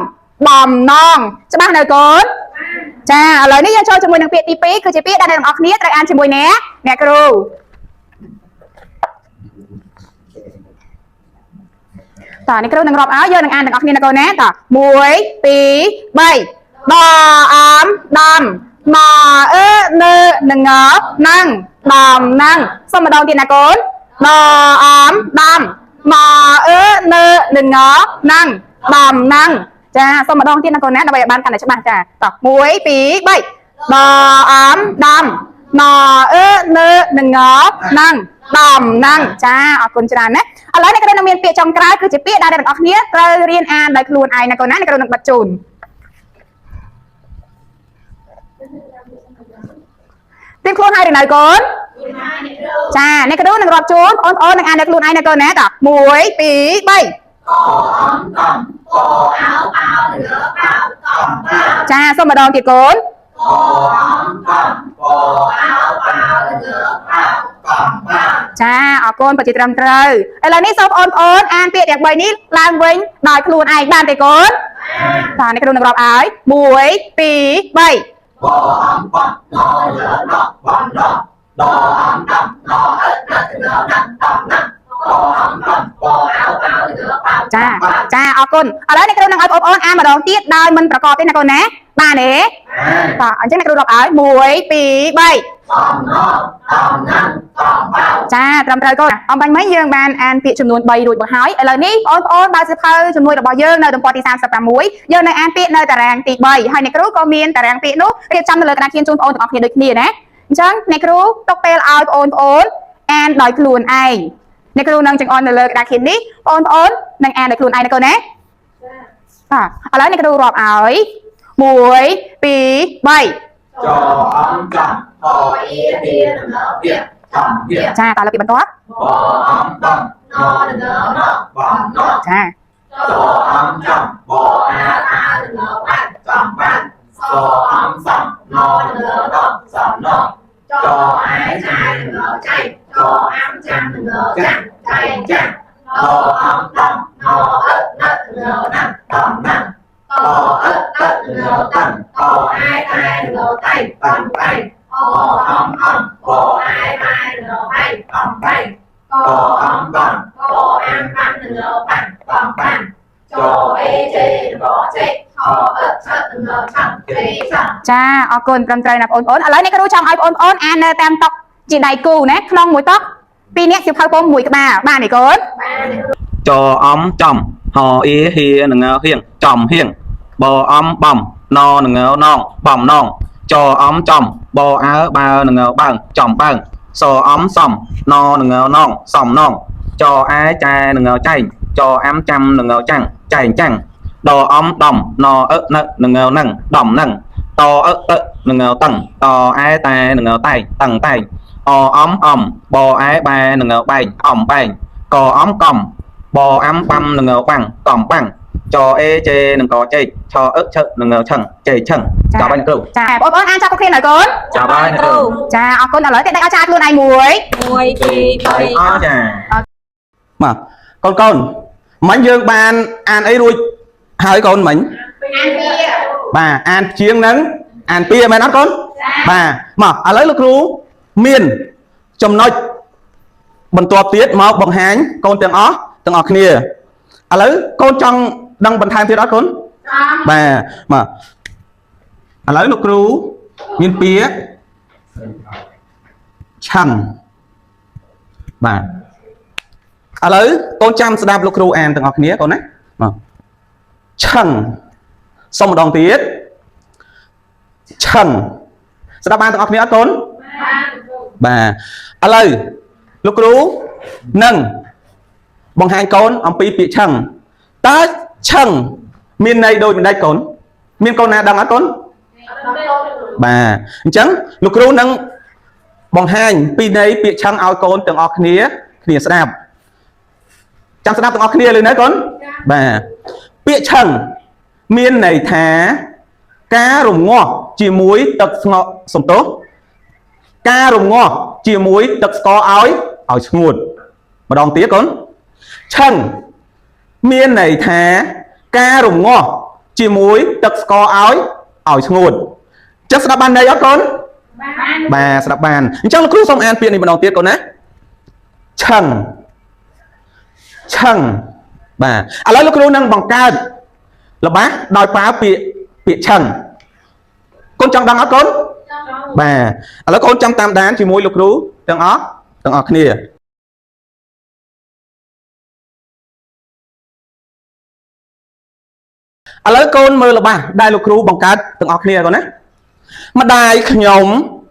បំណងច្បាស់នៅកូនចាឥឡូវនេះយើងចូលជាមួយនឹងពាក្យទី2គឺជាពាក្យដែលអ្នកទាំងអស់គ្នាត្រូវអានជាមួយអ្នកគ្រូតើអ្នកគ្រូនឹងរាប់ឲ្យយើងនឹងអានទាំងអស់គ្នាណាកូនណាតើ1 2 3បអំដំមអឺនើនឹងងនឹងដំនឹងសុំម្ដងទៀតណាកូនបអំដំមអឺនើនឹងងនឹងដំនឹងចាសុំម្ដងទៀតណាកូនណាដើម្បីឲ្យបានកាន់តែច្បាស់ចាតោះ1 2 3បអំដំមអឺនើនឹងងនឹងដំនឹងចាអរគុណច្រើនណាឥឡូវអ្នកគ្រូនឹងមានពាក្យចុងក្រោយគឺជាពាក្យដែលអ្នកទាំងអស់គ្នាត្រូវរៀនអានដោយខ្លួនឯងណាកូនណាអ្នកគ្រូនឹងបិទជូនទៀងខ្លួនហើយឬនៅកូនចាអ្នកគ្រូនឹងរាប់ជូនបងប្អូននឹងអានដោយខ្លួនឯងណាកូនណាតោះ1 2 3 ចាសូមម្ដងទៀតកូនចាអរគុណពិតជាត្រឹមត្រូវឥឡូវនេះសូមបងប្អូនអានពាក្យទាំង3នេះឡើងវិញដោយខ្លួនឯងបានទេកូនចាអ្នកគ្រូនឹងរាប់ឲ្យ1 2 3ចាអរគុណឥឡូវអ្នកគ្រូនឹងឲ្យបងប្អូនអានម្ដងទៀតដោយមិនប្រកបទេណាកូនណាបានទេបាទអញ្ចឹងអ្នកគ្រូរាប់ឲ្យ1 2 3ចាត្រឹមត្រូវកូនអំបញ្ញមិញយើងបានអានពាក្យចំនួន3រួចមកហើយឥឡូវនេះបងប្អូនបើសិភៅជំនួយរបស់យើងនៅទំព័រទី36យើងនឹងអានពាក្យនៅតារាងទី3ហើយអ្នកគ្រូក៏មានតារាងពាក្យនោះរៀបចំនៅលើក្តារខៀនជូនបងប្អូនទាំងអស់គ្នាដូចគ្នាណាអញ្ចឹងអ្នកគ្រូទុកពេលឲ្យបងប្អូនអានដោយខ្លួនឯងអ្នកគ្រូនឹងចង្អុលនៅលើក្តារខៀននេះបងប្អូននឹងអានដោយខ្លួនឯងណាកូនណាបាទឥឡូវអ្នកគ្រូរាប់ឲ្យ1 2 3ចាតើលើកពីបន្ទាប់ចាចាអរគុណត្រឹមត្រូវណាបងប្អូនឥឡូវអ្នកគ្រូចង់ឲ្យបងប្អូនអាននៅតាមតុជាដៃគូណាក្នុងមួយតុ2នាក់សៀវភៅពុំមួយក្បាលបានទេកូនចអំចំហអ៊ីហៀនឹងងហៀងចំហៀងបអំបំណនឹងងណងបំណងចអំចំបអើបើនឹងងបើចំបើសអំសំណនឹងងណងសំណងចអែចែនឹងងចែងចអាំចាំនឹងងចាំងចែងចាំងប đò đom nò nâng đom nâng to nâng to ai tai nâng tay tầng tay bò ai ba nâng bay cò cầm bò băm nâng bằng cho chê nâng có chê cho nâng chê chân chào bạn cừu ចាបងប្អូនអានចប់គ្រប់គ្នាហើយកូន chào bạn cừu ចាអរគុណឥឡូវគេដេកឲ្យចាខ្លួនឯងមួយ 1 2 3 chà មកកូនមិញយើងបានអានអីរួចហើយកូនមិញ បាទអានជាងហ្នឹងអានពីមែនអត់កូនបាទមកឥឡូវលោកគ្រូមានចំណុចបន្ទាប់ទៀតមកបង្ហាញកូនទាំងអស់គ្នាឥឡូវកូនចង់ដឹងបន្ថែមទៀតអត់កូនបាទមកឥឡូវលោកគ្រូមានពាក្យឆឹងបាទឥឡូវកូនចាំស្ដាប់លោកគ្រូអានទាំងអស់គ្នាកូនណាមកឆឹងសុំម្ដងទៀតឆឹងស្ដាប់បានទាំងអស់គ្នាអត់កូនបាទឥឡូវលោកគ្រូនឹងបង្ហាញកូនអំពីពាក្យឆឹងតើឆឹងមានន័យដូចម្ដេចកូនមានកូនណាដឹងអត់កូនបាទអញ្ចឹងលោកគ្រូនឹងបង្ហាញពីន័យពាក្យឆឹងឲ្យកូនទាំងអស់គ្នាស្ដាប់ចាំស្ដាប់ទាំងអស់គ្នាលើណាកូនបាទពាក្យឆឹងមានន័យថាការរងាស់ជាមួយទឹកស្ងោសំទោសការរងាស់ជាមួយទឹកស្ករឲ្យស្ងួតម្ដងទៀតកូនឆឹងមានន័យថាការរងាស់ជាមួយទឹកស្ករឲ្យស្ងួតចឹងស្ដាប់បានន័យអត់កូនបាទស្ដាប់បានអញ្ចឹងលោកគ្រូសូមអានពាក្យនេះម្ដងទៀតកូនណាឆឹងបាទឥឡូវលោកគ្រូនឹងបង្កើតល្បះដោយប្រើពាក្យឆឹងកូនចង់ដឹងអត់កូនបាទឥឡូវកូនចាំតាមដានជាមួយលោកគ្រូទាំងអស់គ្នាឥឡូវកូនមើលល្បះដែលលោកគ្រូបង្កើតទាំងអស់គ្នាកូនណាម្ដាយខ្ញុំ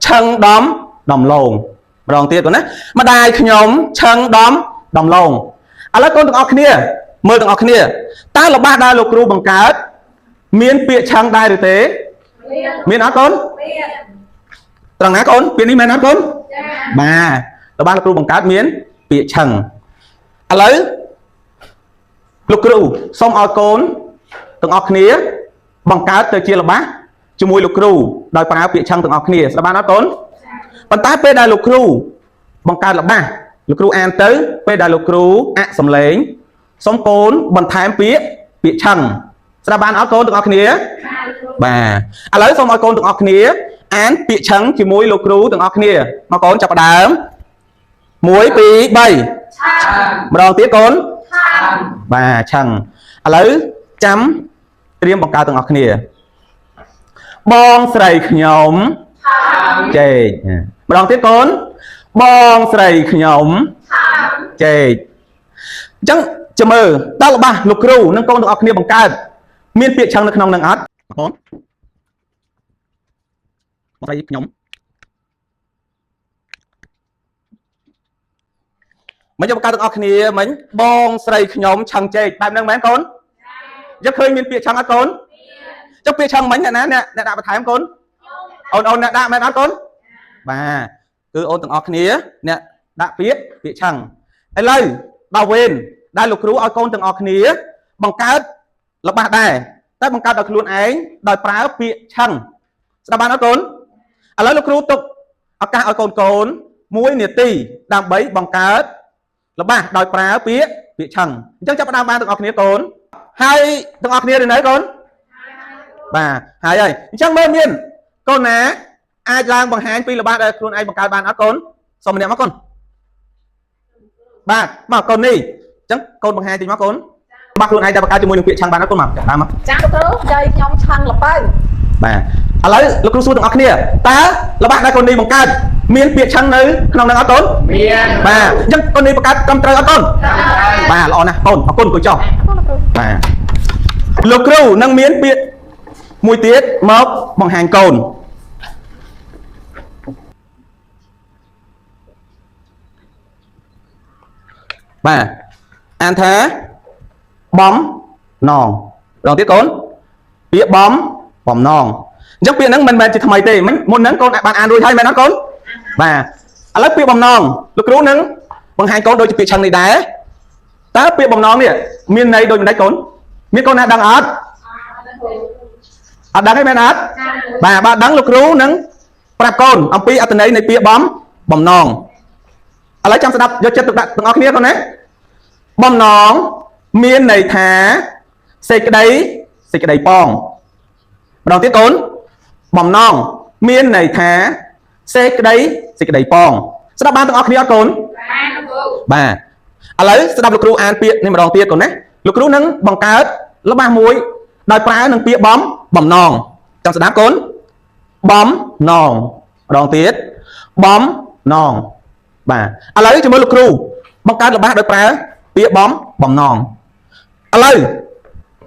ឆឹងដំឡងម្ដងទៀតកូនណាម្ដាយខ្ញុំឆឹងដំឡងឥឡូវកូនទាំងអស់គ្នាមើលទាំងអស់គ្នាតើល្បះដែលលោកគ្រូបង្កើតមានពាក្យឆឹងដែរឬទេមានអត់កូនត្រង់ណាកូនពាក្យនេះមែនអត់កូនបាទល្បះលោកគ្រូបង្កើតមានពាក្យឆឹងឥឡូវលោកគ្រូសូមឲ្យកូនទាំងអស់គ្នាបង្កើតទៅជាល្បះជាមួយលោកគ្រូដោយប្រើពាក្យឆឹងទាំងអស់គ្នាស្ដាប់បានអត់កូនប៉ុន្តែពេលដែលលោកគ្រូបង្កើតល្បះលោកគ្រូអានទៅពេលដែលលោកគ្រូអសំឡេងសូមកូនបន្ថែមពាក្យឆឹងស្ដាប់បានអត់កូនទាំងអស់គ្នាបាទឥឡូវសូមឲ្យកូនទាំងអស់គ្នាអានពាក្យឆឹងជាមួយលោកគ្រូទាំងអស់គ្នាមកកូនចាប់ផ្ដើម1 2 3ម្ដងទៀតកូនបាទឆឹងឥឡូវចាំត្រៀមបង្កើតទាំងអស់គ្នាបងស្រីខ្ញុំចេកម្ដងទៀតកូនបងស្រីខ្ញុំចេកអញ្ចឹងចាំមើលតើល្បះលោកគ្រូនិងកូនទាំងអស់គ្នាបង្កើតមានពាក្យឆឹងនៅក្នុងនឹងអត់បងស្រីខ្ញុំមិនយកបង្កើតទាំងអស់គ្នាមិញបងស្រីខ្ញុំឆឹងចេកបែបហ្នឹងមែនកូនយកឃើញមានពាក្យឆឹងអត់កូនចុះពាក្យឆឹងមិញអ្នកណាអ្នកដាក់បន្ថែមកូនអូនអ្នកដាក់មែនអត់កូនបាទគឺអូនទាំងអស់គ្នាអ្នកដាក់ពាក្យឆឹងឥឡូវដល់វេនដែលលោកគ្រូឲ្យកូនទាំងអស់គ្នាបង្កើតល្បះដែរតែបង្កើតដោយខ្លួនឯងដោយប្រើពាក្យឆឹងស្ដាប់បានអត់កូនឥឡូវលោកគ្រូទុកឱកាសឲ្យកូន1នាទីដើម្បីបង្កើតល្បះដោយប្រើពាក្យឆឹងអញ្ចឹងចាប់ផ្ដើមបានទាំងអស់គ្នាកូនហើយទាំងអស់គ្នានៅកូនបាទហើយអញ្ចឹងមើលមានកូនណាអាចឡើងបង្ហាញពីល្បះដែលខ្លួនឯងបង្កើតបានអត់កូនសូមម្នាក់មកកូនបាទមកកូននេះអញ្ចឹងកូនបង្ហាញតិចមកកូនល្បះខ្លួនឯងតែបង្កើតជាមួយនឹងពាក្យឆឹងបានអត់កូនមកតាមមកចាលោកគ្រូយាយខ្ញុំឆឹងល្ពៅបាទឥឡូវលោកគ្រូសួរទាំងអស់គ្នាតើល្បះដែលកូននេះបង្កើតមានពាក្យឆឹងនៅក្នុងនឹងអត់កូនមានបាទអញ្ចឹងកូននេះបង្កើតត្រឹមត្រូវអត់កូនបាទល្អណាស់កូនអរគុណគូចុះបាទលោកគ្រូនឹងមានពាក្យមួយទៀតមកបង្ហាញកូនបាទអានថាបំណង ម្ដងទៀតកូនពាក្យបំណងអញ្ចឹងពាក្យហ្នឹងមិនមែនជាថ្មីទេមុនហ្នឹងកូនបានអានរួចហើយមែនអត់កូនបាទឥឡូវពាក្យបំណងលោកគ្រូនឹងបង្ហាញកូនដូចជាពាក្យឆឹងនេះដែរតើពាក្យបំណងនេះមានន័យដូចម្ដេចកូនមានកូនណាដឹងអត់ដឹងទេមែនអត់បាទបើដឹងលោកគ្រូនឹងប្រាប់កូនអំពីអត្ថន័យនៃពាក្យបំណងឥឡូវចាំស្ដាប់យកចិត្តទុកដាក់ទាំងអស់គ្នាកូនណាបំណងមានន័យថាសេចក្តីប៉ងម្ដងទៀតកូនបំណងមានន័យថាសេចក្តីប៉ងស្ដាប់បានទាំងអស់គ្នាអត់កូនបាទឥឡូវស្ដាប់លោកគ្រូអានពាក្យនេះម្ដងទៀតកូនណាលោកគ្រូនឹងបង្កើតរបស់មួយដោយប្រើនឹងពាក្យបំណងចាំស្ដាប់កូនបំណងម្ដងទៀតបំណងបាទឥឡូវជាមួយលោកគ្រូបង្កើតរបស់ដោយប្រើពាក្យបំណងឥឡូវ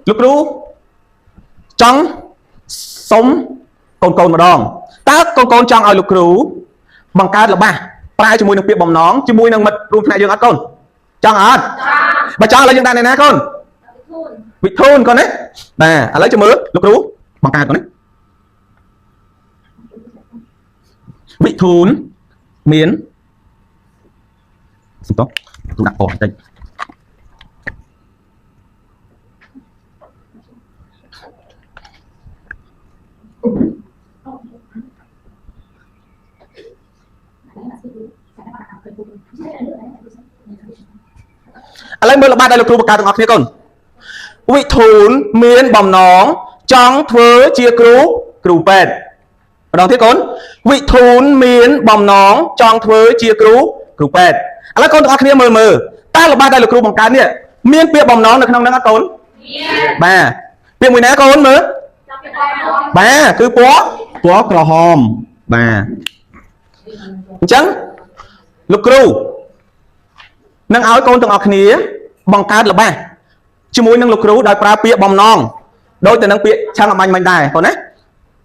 លោកគ្រូចង់សុំកូនម្ដងតើកូនចង់ឲ្យលោកគ្រូបង្កើតរបស់ប្រើជាមួយនឹងពាក្យបំណងជាមួយនឹងមិត្តរួមថ្នាក់យើងអត់កូនចង់អត់បើចង់ឥឡូវយើងដាក់នៅណាកូនវិធូនកូនណាបាទឥឡូវចាំមើលលោកគ្រូបង្កើតកូនណាវិធូនមានសុំតោះទូដាក់ពណ៌បន្តិចឥឡូវមើលល្បិចដែលលោកគ្រូបង្កើតទាំងអស់គ្នាកូនវិធូនមានបំណងចង់ធ្វើជាគ្រូពេទ្យម្ដងទៀតកូនវិធូនមានបំណងចង់ធ្វើជាគ្រូពេទ្យឥឡូវកូនទាំងអស់គ្នាមើលតើល្បិចដែលលោកគ្រូបង្កើតនេះមានពាក្យបំណងនៅក្នុងហ្នឹងអត់កូនបាទពាក្យមួយណាកូនមើលបាទគឺពណ៌ក្រហមបាទអញ្ចឹងលោកគ្រូនឹងឲ្យកូនទាំងអស់គ្នាបង្កើតល្បះជាមួយនឹងលោកគ្រូដោយប្រើពាក្យបំណងដូចទៅនឹងពាក្យឆាំងអមាញ់មិញដែរកូនណា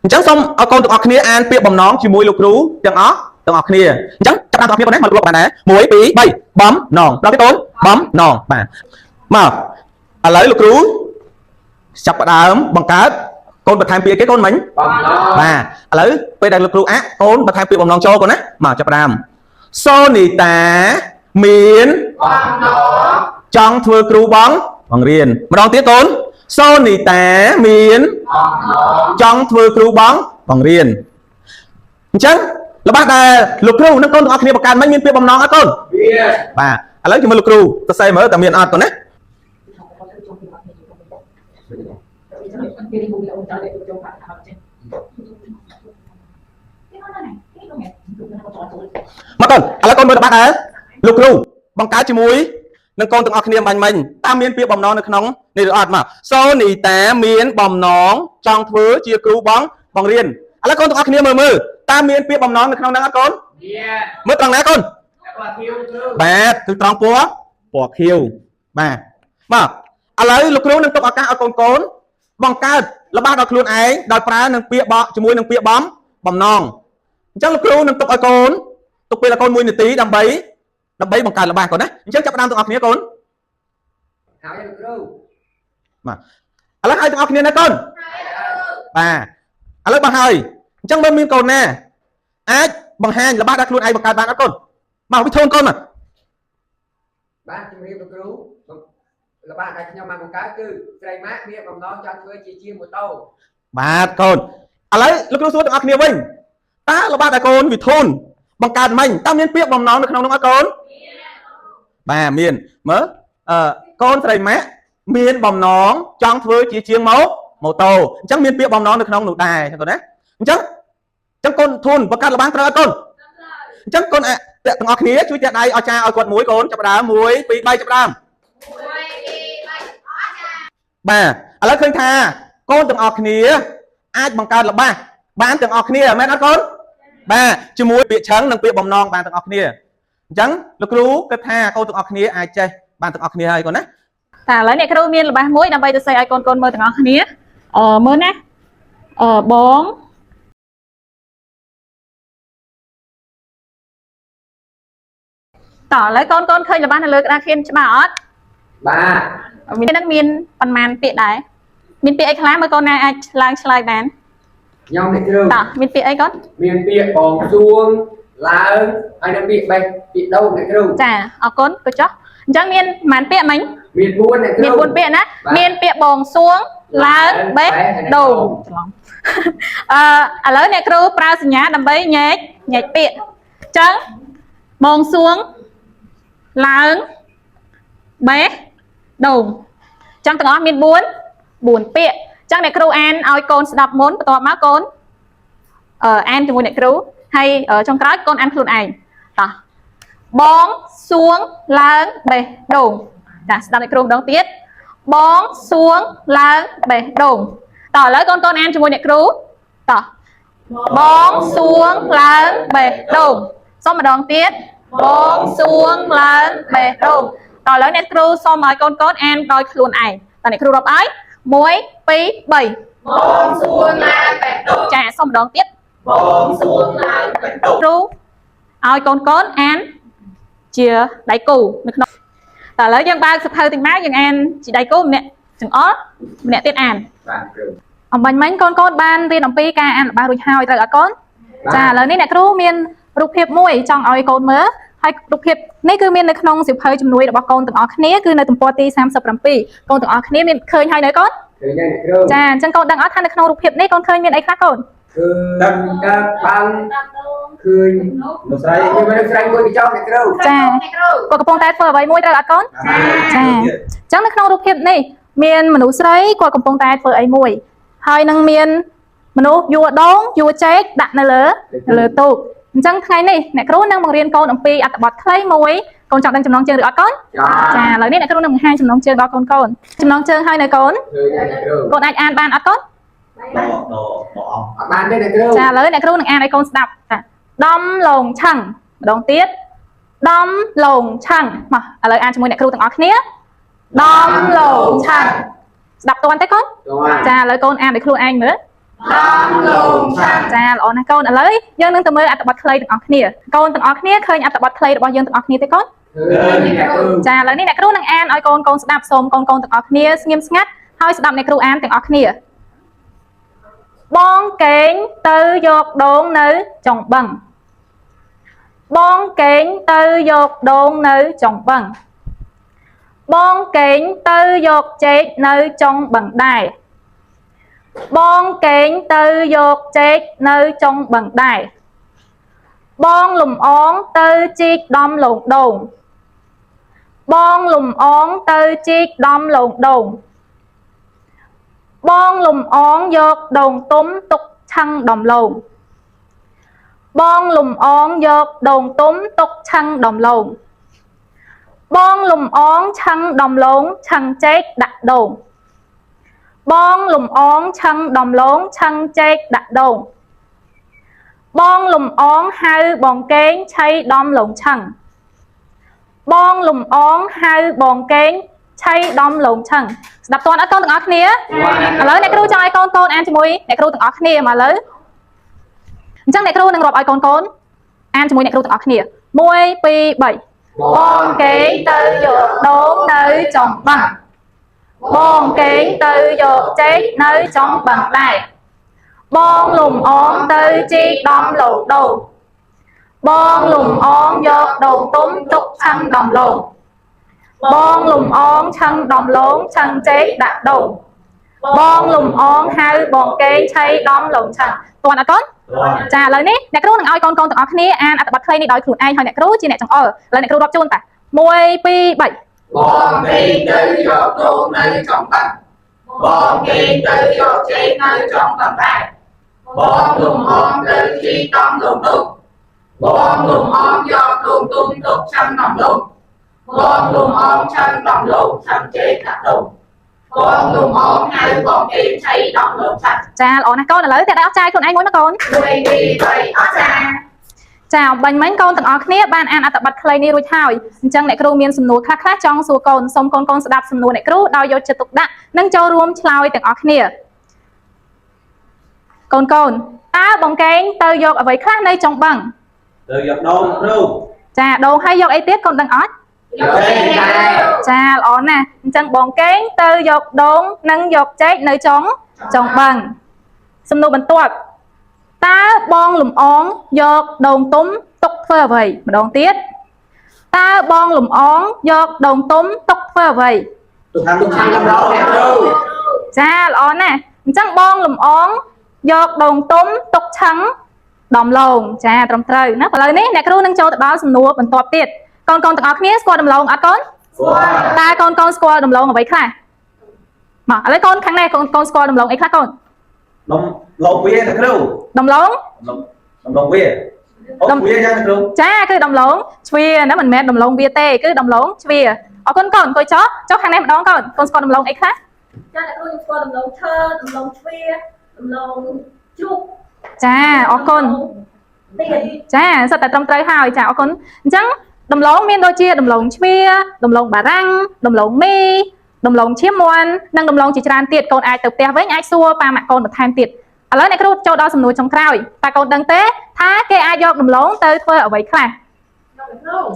អញ្ចឹងសូមឲ្យកូនទាំងអស់គ្នាអានពាក្យបំណងជាមួយលោកគ្រូទាំងអស់គ្នាអញ្ចឹងចាប់តាមទាំងអស់គ្នាកូនណាមកលោកបានដែរ1 2 3បំណងដល់ទេកូនបំណងបាទមកឥឡូវលោកគ្រូចាប់ផ្ដើមបង្កើតកូនបន្ថែមពាក្យគេកូនមិញបំណងបាទឥឡូវពេលដែលលោកគ្រូកូនបន្ថែមពាក្យបំណងចូលកូនណាមកចាប់ផ្ដើមសូនីតាមានបំណងចង់ធ្វើគ្រូបង្រៀនម្ដងទៀតកូនសូនីតាមានបំណងចង់ធ្វើគ្រូបង្រៀនអញ្ចឹងរបស់ដែលលោកគ្រូនិងកូនទាំងអស់គ្នាបង្កើតមិញមានពាក្យបំណងអត់កូនមានបាទឥឡូវជាមួយលោកគ្រូសរសេរមើលតើមានអត់កូនណាមកកូនឥឡូវកូនមើលរបស់ដែលលោកគ្រូបង្កើតជាមួយនឹងកូនទាំងអស់គ្នាបាញ់មិញតើមានពាក្យបំណងនៅក្នុងនេះឬអត់មកសូនីតាមានបំណងចង់ធ្វើជាគ្រូបង្រៀនឥឡូវកូនទាំងអស់គ្នាមើលតើមានពាក្យបំណងនៅក្នុងហ្នឹងអត់កូនមើលត្រង់ណាកូនបាទគឺត្រង់ពណ៌ខៀវបាទមកឥឡូវលោកគ្រូនឹងទុកឱកាសឲ្យកូនបង្កើតរបស់ដល់ខ្លួនឯងដោយប្រើនឹងពាក្យជាមួយនឹងពាក្យបំណងអញ្ចឹងលោកគ្រូនឹងទុកឲ្យកូនទុកពេលឲ្យកូន1នាទីដើម្បីបង្កើតរបស់កូនណាអញ្ចឹងចាប់ផ្ដើមទាំងអស់គ្នាកូនហើយលោកគ្រូមកឥឡូវឲ្យទាំងអស់គ្នាណាកូនបាទឥឡូវបងហើយអញ្ចឹងមើលមានកូនណាអាចបង្ហាញរបស់ដល់ខ្លួនឯងបង្កើតបានអត់កូនមកវិធូនកូនមកបាទជំរាបលោកគ្រូរបស់ដែលខ្ញុំបានបង្កើតគឺស្រីម៉ាក់មានបំណងចង់ធ្វើជាម៉ូតូបាទកូនឥឡូវលោកគ្រូសួរទាំងអស់គ្នាវិញតើរបស់ដែលកូនវិធូនបង្កើតមិញតើមានពាក្យបំណងនៅក្នុងនោះអត់កូនបាទមានមើលកូនស្រីម៉ាក់មានបំណងចង់ធ្វើជាជាងម៉ូតូអញ្ចឹងមានពាក្យបំណងនៅក្នុងនោះដែរកូនណាអញ្ចឹងកូនធូនបង្កើតរបស់ត្រូវអត់កូនអញ្ចឹងកូនទាំងអស់គ្នាជួយចាក់ដៃឲ្យចាឲ្យគាត់មួយកូនចាប់ដើម1 2 3ចាប់ដើមបាទឥឡូវឃើញថាកូនទាំងអស់គ្នាអាចបង្កើតរបស់បានទាំងអស់គ្នាមែនអត់កូនបាទជាមួយពាក្យឆឹងនិងពាក្យបំណងបានទាំងអស់គ្នាអញ្ចឹងលោកគ្រូគិតថាកូនទាំងអស់គ្នាអាចចេះបានទាំងអស់គ្នាហើយកូនណាតែឥឡូវអ្នកគ្រូមានរបស់មួយដើម្បីទៅសេឲ្យកូនមើលទាំងអស់គ្នាមើលណាបងតោះឥឡូវកូនឃើញរបស់នៅលើក្តារខៀនច្បាស់អត់បាទមាននឹងមានប៉ុន្មានពាក្យដែរ មានពាក្យអីខ្លះមើលកូនណាអាចឡើងឆ្លើយបាន ខ្ញុំអ្នកគ្រូ តោះមានពាក្យអីកូន មានពាក្យបងសួងឡើងហើយនឹងពាក្យបេះពាក្យដូងអ្នកគ្រូ ចាអរគុណក៏ចុះអញ្ចឹងមានប្រហែលពាក្យមិញ មាន4អ្នកគ្រូ មាន4ពាក្យណាមានពាក្យបងសួងឡើងបេះដូងច្រឡំឥឡូវអ្នកគ្រូប្រើសញ្ញាដើម្បីញែកពាក្យអញ្ចឹងបងសួងឡើងបេះដូងអញ្ចឹងទាំងអស់មាន4ពាក្យអញ្ចឹងអ្នកគ្រូអានឲ្យកូនស្ដាប់មុនបន្ទាប់មកកូនអានជាមួយអ្នកគ្រូហើយចុងក្រោយកូនអានខ្លួនឯងតោះបងសួងឡើងបេះដូងចាស្ដាប់អ្នកគ្រូម្ដងទៀតបងសួងឡើងបេះដូងតោះឥឡូវកូនអានជាមួយអ្នកគ្រូតោះបងសួងឡើងបេះដូងសុំម្ដងទៀតបងសួងឡើងបេះដូងតោះឥឡូវអ្នកគ្រូសុំឲ្យកូនអានដោយខ្លួនឯងតើអ្នកគ្រូរាប់ឲ្យ1 2 3បងសួងឡើងបេះដូង ចាសុំម្ដងទៀត បងសួងឡើងបេះដូង គ្រូឲ្យកូនអានជាដៃគូនៅក្នុងតើឥឡូវយើងបើកសៀវភៅតិចមកយើងអានជាដៃគូម្នាក់ចង្អុលម្នាក់ទៀតអាន បាទគ្រូ អំបញ្ញមិញកូនបានរៀនអំពីការអានរបស់រួចហើយត្រូវអត់កូនចាឥឡូវនេះអ្នកគ្រូមានរូបភាពមួយចង់ឲ្យកូនមើលហើយរូបភាពនេះគឺមាននៅក្នុងសៀវភៅជំនួយរបស់កូនទាំងអស់គ្នាគឺនៅទំព័រទី37កូនទាំងអស់គ្នាមានឃើញហើយនៅកូន ឃើញហើយអ្នកគ្រូ ចាអញ្ចឹងកូនដឹងអត់ថានៅក្នុងរូបភាពនេះកូនឃើញមានអីខ្លះកូន គឺដឹងកើតបានឃើញមនុស្សស្រីមួយមួយស្រីមួយកញ្ចក់អ្នកគ្រូ ចា អ្នកគ្រូ គាត់កំពុងតែធ្វើអ្វីមួយត្រូវអត់កូន ចាអញ្ចឹងនៅក្នុងរូបភាពនេះមានមនុស្សស្រីគាត់កំពុងតែធ្វើអីមួយហើយនឹងមានមនុស្សយួរដងយួរចេកដាក់នៅលើទូកអញ្ចឹងថ្ងៃនេះអ្នកគ្រូនឹងបង្រៀនកូនអំពីអត្ថបទខ្លីមួយកូនចង់ដឹងចំណងជើងឬអត់កូន ចាឥឡូវនេះអ្នកគ្រូនឹងបង្ហាញចំណងជើងដល់កូនចំណងជើងហើយនៅកូន ឃើញហើយអ្នកគ្រូ កូនអាចអានបានអត់កូន អត់បានទេអ្នកគ្រូ ចាឥឡូវអ្នកគ្រូនឹងអានឲ្យកូនស្ដាប់ចាដំឡងឆឹងម្ដងទៀតដំឡងឆឹងមកឥឡូវអានជាមួយអ្នកគ្រូទាំងអស់គ្នាដំឡងឆឹងស្ដាប់តន់ទេកូន ចាឥឡូវកូនអានដោយខ្លួនឯងមើល ដំឡងឆាំ ចាល្អណាស់កូនឥឡូវយើងនឹងទៅមើលអត្ថបទខ្លីទាំងអស់គ្នាកូនទាំងអស់គ្នាឃើញអត្ថបទខ្លីរបស់យើងទាំងអស់គ្នាទេកូន ឃើញអ្នកគ្រូ ចាឥឡូវនេះអ្នកគ្រូនឹងអានឲ្យកូនស្ដាប់សូមកូនទាំងអស់គ្នាស្ងៀមស្ងាត់ហើយស្ដាប់អ្នកគ្រូអានទាំងអស់គ្នាបងកេងទៅយកដូងនៅចុងបឹងបងកេងទៅយកដូងនៅចុងបឹងបងកេងទៅយកចេកនៅចុងបឹងដែរបងកេងទៅយកចេកនៅចុងបឹងដែរបងលំអងទៅជីកដំឡូងដូងបងលំអងទៅជីកដំឡូងដូងបងលំអងយកដូងទុំទុកឆឹងដំឡូងបងលំអងយកដូងទុំទុកឆឹងដំឡូងបងលំអងឆឹងដំឡូងឆឹងចេកដាក់ដូងបងលំអងឆឹងដំឡូងឆឹងចេកដាក់ដូងបងលំអងហៅបងកេងឆៃដំឡូងឆឹងបងលំអងហៅបងកេងឆៃដំឡូងឆឹងស្ដាប់តើអត់កូនទាំងអស់គ្នាឥឡូវអ្នកគ្រូចង់ឲ្យកូនអានជាមួយអ្នកគ្រូទាំងអស់គ្នាមកឥឡូវអញ្ចឹងអ្នកគ្រូនឹងរាប់ឲ្យកូនអានជាមួយអ្នកគ្រូទាំងអស់គ្នា1 2 3បងកេងទៅយកដូងនៅចុងបឹងបងកេងទៅយកចេកនៅចុងបឹងដែរបងលំអងទៅជីកដំឡូងដូងបងលំអងយកដូងទុំទុកឆឹងដំឡូងបងលំអងឆឹងដំឡូងឆឹងចេកដាក់ដូងបងលំអងហៅបងកេងឆៃដំឡូងឆឹងតើអត់កូនចាឥឡូវនេះអ្នកគ្រូនឹងឲ្យកូនទាំងអស់គ្នាអានអត្ថបទខ្លីនេះដោយខ្លួនឯងហើយអ្នកគ្រូជាអ្នកចង្អុលឥឡូវអ្នកគ្រូរាប់ជូនតា1 2 3បងកេងទៅយកដូងនៅចុងបឹងបងកេងទៅយកចេកនៅចុងបឹងដែរបងលំអងទៅជីកដំឡូងដូងបងលំអងយកដូងទុំទុកឆឹងដំឡូងបងលំអងឆឹងដំឡូងឆឹងចេកដាក់ដូងបងលំអងហៅបងកេងឆៃដំឡូងឆឹង ចាល្អណាស់កូនឥឡូវតែអត់ចាយខ្លួនឯងមួយមកកូន 1 2 3អរចា ចាអំបញ្ញមិញកូនទាំងអស់គ្នាបានអានអត្ថបទខ្លីនេះរួចហើយអញ្ចឹងអ្នកគ្រូមានសំណួរខ្លះៗចង់សួរកូនសូមកូនស្ដាប់សំណួរអ្នកគ្រូដោយយកចិត្តទុកដាក់និងចូលរួមឆ្លើយទាំងអស់គ្នាកូនតើបងកេងទៅយកអ្វីខ្លះនៅចុងបឹង ទៅយកដូងគ្រូ ចាដូងហើយយកអីទៀតកូនដឹងអត់ យ ចាល្អណាស់អញ្ចឹងបងកេងទៅយកដូងនិងយកចេកនៅចុងបឹងសំណួរបន្ទាប់តើបងលំអងយកដូងទុំទុកធ្វើអ្វីម្ដងទៀតតើបងលំអងយកដូងទុំទុកធ្វើអ្វី tôi tham đâu nè cô ចាល្អណាស់អញ្ចឹងបងលំអងយកដូងទុំទុកឆឹងដំឡូងចាត្រឹមត្រូវណាឥឡូវនេះអ្នកគ្រូនឹងចូលទៅដល់សំណួរបន្ទាប់ទៀតកូនទាំងអស់គ្នាស្គាល់ដំឡូងអត់កូនតើកូនស្គាល់ដំឡូងអ្វីខ្លះមកឥឡូវកូនខាងនេះកូនស្គាល់ដំឡូងអីខ្លះកូន ឡូវានគ្រូ ដំឡូង ឡូវាអូវាយ៉ាងគ្រូ ចាគឺដំឡូងជ្វាណាមិនមែនដំឡូងវាទេគឺដំឡូងជ្វាអរគុណកូនអង្គុយចុះខាងនេះម្ដងកូនស្គាល់ដំឡូងអីខ្លះ ចាអ្នកគ្រូខ្ញុំស្គាល់ដំឡូងឈើដំឡូងជ្វាដំឡូងជ្រូក ចាអរគុណ ទៀត ចាសិតតែត្រឹមត្រូវហើយចាអរគុណអញ្ចឹងដំឡូងមានដូចជាដំឡូងជ្វាដំឡូងបារាំងដំឡូងមីដំឡូងឈាមមាន់និងដំឡូងជាច្រើនទៀតកូនអាចទៅផ្ទះវិញអាចសួរប៉ាម៉ាក់កូនបន្ថែមទៀតឥឡូវអ្នកគ្រូចូលដល់សំណួរចុងក្រោយតើកូនដឹងទេថាគេអាចយកដំឡូងទៅធ្វើអ្វីខ្លះ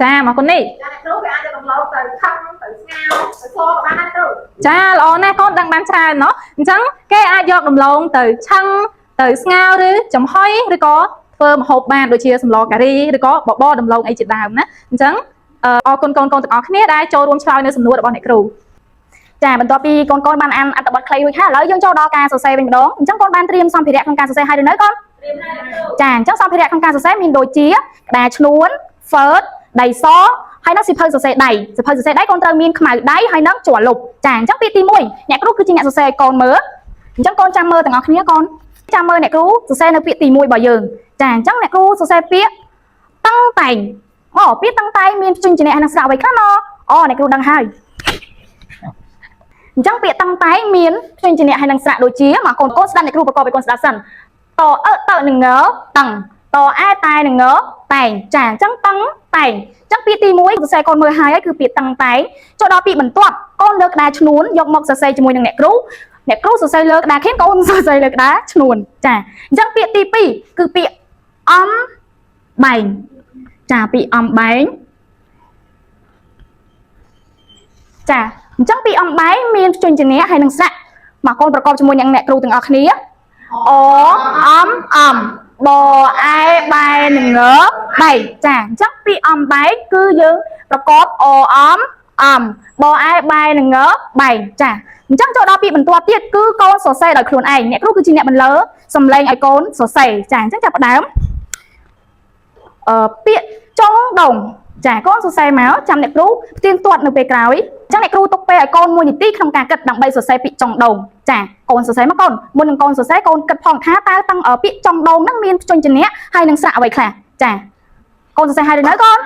ចាមកគុណនេះ ចាអ្នកគ្រូគេអាចយកដំឡូងទៅខឹងទៅស្ងោរទៅសក៏បានដែរគ្រូ ចាល្អណាស់កូនដឹងបានច្រើនណោះអញ្ចឹងគេអាចយកដំឡូងទៅឆឹងទៅស្ងោរឬចំហុយឬក៏ធ្វើម្ហូបបានដូចជាសម្លការីឬក៏បបរដំឡូងអីជាដើមណាអញ្ចឹងអរគុណកូនទាំងអស់គ្នាដែលចូលរួមឆ្លើយនៅសំណួររបស់អ្នកគ្រូចាបន្ទាប់ពីកូនបានអានអត្ថបទខ្លីរួចហើយឥឡូវយើងចូលដល់ការសរសេរវិញម្ដងអញ្ចឹងកូនបានត្រៀមសម្ភារៈក្នុងការសរសេរហើយឬនៅកូន ត្រៀមហើយអ្នកគ្រូ ចាអញ្ចឹងសម្ភារៈក្នុងការសរសេរមានដូចជាក្តារឈ្នួន Word ដៃសហើយនឹងសៀវភៅសរសេរដៃសៀវភៅសរសេរដៃកូនត្រូវមានខ្មៅដៃហើយនឹងជាប់លុបចាអញ្ចឹងពាក្យទី1អ្នកគ្រូគឺជាអ្នកសរសេរឲ្យកូនមើលអញ្ចឹងកូនចាំមើលទាំងអស់គ្នាកូនចាំមើលអ្នកគ្រូសរសេរនៅពាក្យទី1របស់យើងចាអញ្ចឹងអ្នកគ្រូសរសេរពាក្យតឹងតែងអូពាក្យតឹងតែងមានព្យញ្ជនៈហើយនឹងស្រៈអ្វីខ្លះណអូអ្នកគ្រូដឹងហើយអញ្ចឹងពាក្យតឹងតែងមានព្យញ្ជនៈហើយនឹងស្រៈដូចជាមកកូនស្ដាប់អ្នកគ្រូប្រកបឲ្យកូនស្ដាប់សិនតតនឹងងតឹងតអែតែនឹងងតែងចាអញ្ចឹងតឹងតែងអញ្ចឹងពាក្យទី1សរសេរកូនមើលហើយគឺពាក្យតឹងតែងចូលដល់ពាក្យបន្ទាប់កូនលើកក្តារឈ្នួនយកមកសរសេរជាមួយនឹងអ្នកគ្រូសរសេរលើក្តារខៀនកូនសរសេរលើក្តារឈ្នួនចាអញ្ចឹងពាក្យទី2គឺពាក្យអំបែងចាពាក្យអំបែងចាអញ្ចឹងពាក្យអំបែងមានព្យញ្ជនៈហើយនឹងស្រៈមកកូនប្រកបជាមួយនឹងអ្នកគ្រូទាំងអស់គ្នាអអំបអែបែនឹងងបែកចាអញ្ចឹងពាក្យអំបែកគឺយើងប្រកបអំបអែបែនឹងងបែកចាអញ្ចឹងចូលដល់ពាក្យបន្ទាប់ទៀតគឺកូនសរសេរដោយខ្លួនឯងអ្នកគ្រូគឺជាអ្នកបន្លឺសំឡេងឲ្យកូនសរសេរចាអញ្ចឹងចាប់ផ្ដើមពាក្យចុងដងចាកូនសរសេរមកចាំអ្នកគ្រូផ្ទៀងទាត់នៅពេលក្រោយអញ្ចឹងអ្នកគ្រូទុកពេលឲ្យកូន1នាទីក្នុងការគិតដើម្បីសរសេរពាក្យចុងដងចាកូនសរសេរមកកូនមុននឹងកូនសរសេរកូនគិតផងថាតើតាំងពាក្យចុងដងហ្នឹងមានព្យញ្ជនៈហើយនឹងស្រៈអ្វីខ្លះចាកូនសរសេរហើយឬនៅកូន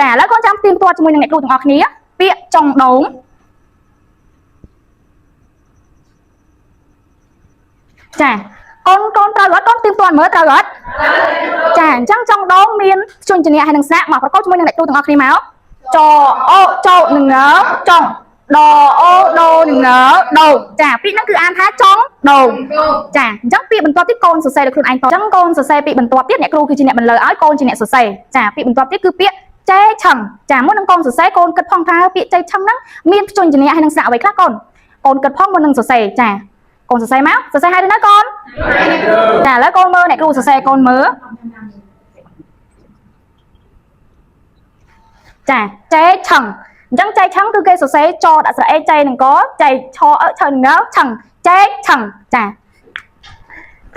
ចាឥឡូវកូនចាំផ្ទៀងទាត់ជាមួយនឹងអ្នកគ្រូទាំងអស់គ្នាពាក្យចុងដងចាកូនត្រូវអត់កូនផ្ទៀងទាត់មើលត្រូវអត់ចាអញ្ចឹងចុងដងមានព្យញ្ជនៈហើយនឹងស្រៈមកប្រកបជាមួយនឹងអ្នកគ្រូទាំងអស់គ្នាមកចអូចោនឹងងចុងដអូដូនឹងងដូចាពាក្យហ្នឹងគឺអានថាចុងដូចាអញ្ចឹងពាក្យបន្ទាប់ទៀតកូនសរសេរដោយខ្លួនឯងតអញ្ចឹងកូនសរសេរពាក្យបន្ទាប់ទៀតអ្នកគ្រូគឺជាអ្នកបន្លឺឲ្យកូនជាអ្នកសរសេរចាពាក្យបន្ទាប់ទៀតគឺពាក្យចេឆឹងចាមុននឹងកូនសរសេរកូនគិតផងថាពាក្យចេឆឹងហ្នឹងមានព្យញ្ជនៈហើយនឹងស្រៈអ្វីខ្លះកូនគិតផងមុននឹងសរសេរចាកូនសរសេរមកសរសេរហើយឬនៅកូនចាឥឡូវកូនមើលអ្នកគ្រូសរសេរកូនមើលចាចេឆឹងអញ្ចឹងចេឆឹងគឺគេសរសេរចដាក់ស្រៈអេចេនឹងកចេឆអឆឹងងឆឹងចេឆឹងចា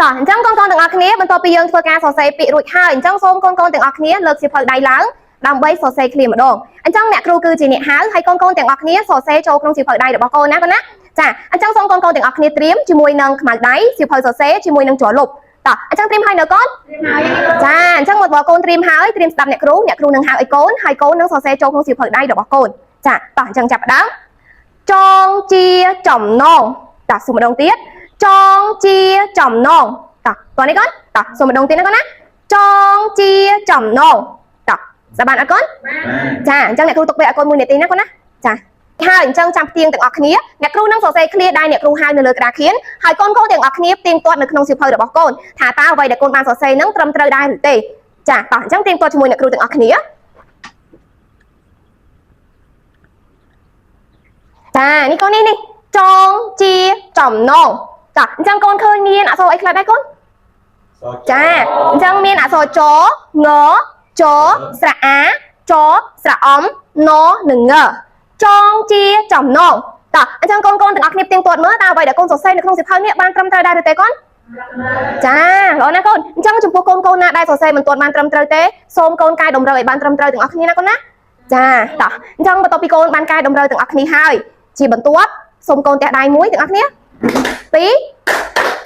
តោះអញ្ចឹងកូនទាំងអស់គ្នាបន្ទាប់ពីយើងធ្វើការសរសេរពាក្យរួចហើយអញ្ចឹងសូមកូនទាំងអស់គ្នាលើកសៀវភៅដៃឡើងដើម្បីសរសេរឃ្លាម្ដងអញ្ចឹងអ្នកគ្រូគឺជាអ្នកហៅហើយកូនទាំងអស់គ្នាសរសេរចូលក្នុងសៀវភៅដៃរបស់កូនណាកូនណាចាអញ្ចឹងសូមកូនទាំងអស់គ្នាត្រៀមជាមួយនឹងខ្មៅដៃសៀវភៅសរសេរជាមួយនឹងជាប់លុបតោះអញ្ចឹងត្រៀមហើយនៅកូនចាអញ្ចឹងមកបងកូនត្រៀមហើយត្រៀមស្ដាប់អ្នកគ្រូនឹងហៅឲ្យកូនហើយកូននឹងសរសេរចូលក្នុងសៀវភៅដៃរបស់កូនចាតោះអញ្ចឹងចាប់ផ្ដើមចងជាចំណងតោះសូមម្ដងទៀតចងជាចំណងតោះតោះនេះកូនតោះសូមម្ដងទៀតណាកូនណាចងជាចំណងតោះសាបានអត់កូនចាអញ្ចឹងអ្នកគ្រូទុកពេលឲ្យកូន1នាទីណាកូនណាចាហើយអញ្ចឹងចាំផ្ទៀងទាំងអស់គ្នាអ្នកគ្រូនឹងសរសេរឃ្លាដែលអ្នកគ្រូហៅនៅលើក្តារខៀនហើយកូនទាំងអស់គ្នាផ្ទៀងទាត់នៅក្នុងសៀវភៅរបស់កូនថាតើអ្វីដែលកូនបានសរសេរនឹងត្រឹមត្រូវដែរឬទេចាតោះអញ្ចឹងផ្ទៀងទាត់ជាមួយអ្នកគ្រូទាំងអស់គ្នា ចានេះកូននេះចងជាចំណងចាអញ្ចឹងកូនឃើញមានអក្សរអីខ្លះដែរកូនចាអញ្ចឹងមានអក្សរចងចស្រៈអាចស្រៈអំណនិងងចងជាចំណងតោះអញ្ចឹងកូនទាំងអស់គ្នាផ្ទៀងផ្ទាត់មើលតើអ្វីដែលកូនសរសេរនៅក្នុងសៀវភៅនេះបានត្រឹមត្រូវដែរឬទេកូនចាល្អណាស់កូនអញ្ចឹងចំពោះកូនណាដែលសរសេរមិនទាន់បានត្រឹមត្រូវទេសូមកូនកែតម្រូវឲ្យបានត្រឹមត្រូវទាំងអស់គ្នាណាកូនណាចាតោះអញ្ចឹងបន្ទាប់ពីកូនបានកែតម្រូវទាំងអស់គ្នាហើយជាបន្ទាប់សូមកូនផ្ទះដៃមួយទាំងអស់គ្នា2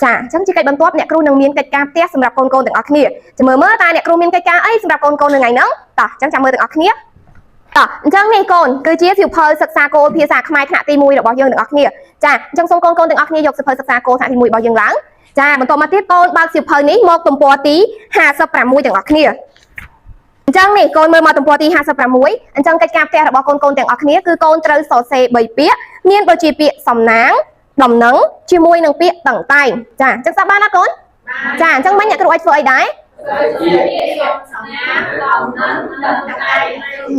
ចាអញ្ចឹងជាកិច្ចបន្ទាប់អ្នកគ្រូនឹងមានកិច្ចការផ្ទះសម្រាប់កូនទាំងអស់គ្នាចាំមើលតើអ្នកគ្រូមានកិច្ចការអីសម្រាប់កូននៅថ្ងៃហ្នឹងតោះអញ្ចឹងចាំមើលទាំងអស់គ្នាតោះអញ្ចឹងនេះកូនគឺជាសៀវភៅសិក្សាគោលភាសាខ្មែរថ្នាក់ទី1របស់យើងទាំងអស់គ្នាចាអញ្ចឹងសូមកូនទាំងអស់គ្នាយកសៀវភៅសិក្សាគោលថ្នាក់ទី1របស់យើងឡើងចាបន្តមកទៀតកូនបើកសៀវភៅនេះមកទំព័រទី56ទាំងអស់គ្នាអញ្ចឹងនេះកូនមើលមកទំព័រទី56អញ្ចឹងកិច្ចការផ្ទះរបស់កូនទាំងអស់គ្នាគឺកូនត្រូវសរសេរ3ពាក្យមានដូចជាពាក្យសំណាងដំណឹងជាមួយនឹងពាក្យតឹងតែងចាអញ្ចឹងស្ដាប់បានណាកូនចាអញ្ចឹងមិញអ្នកគ្រូឲ្យធ្វើអីដែរ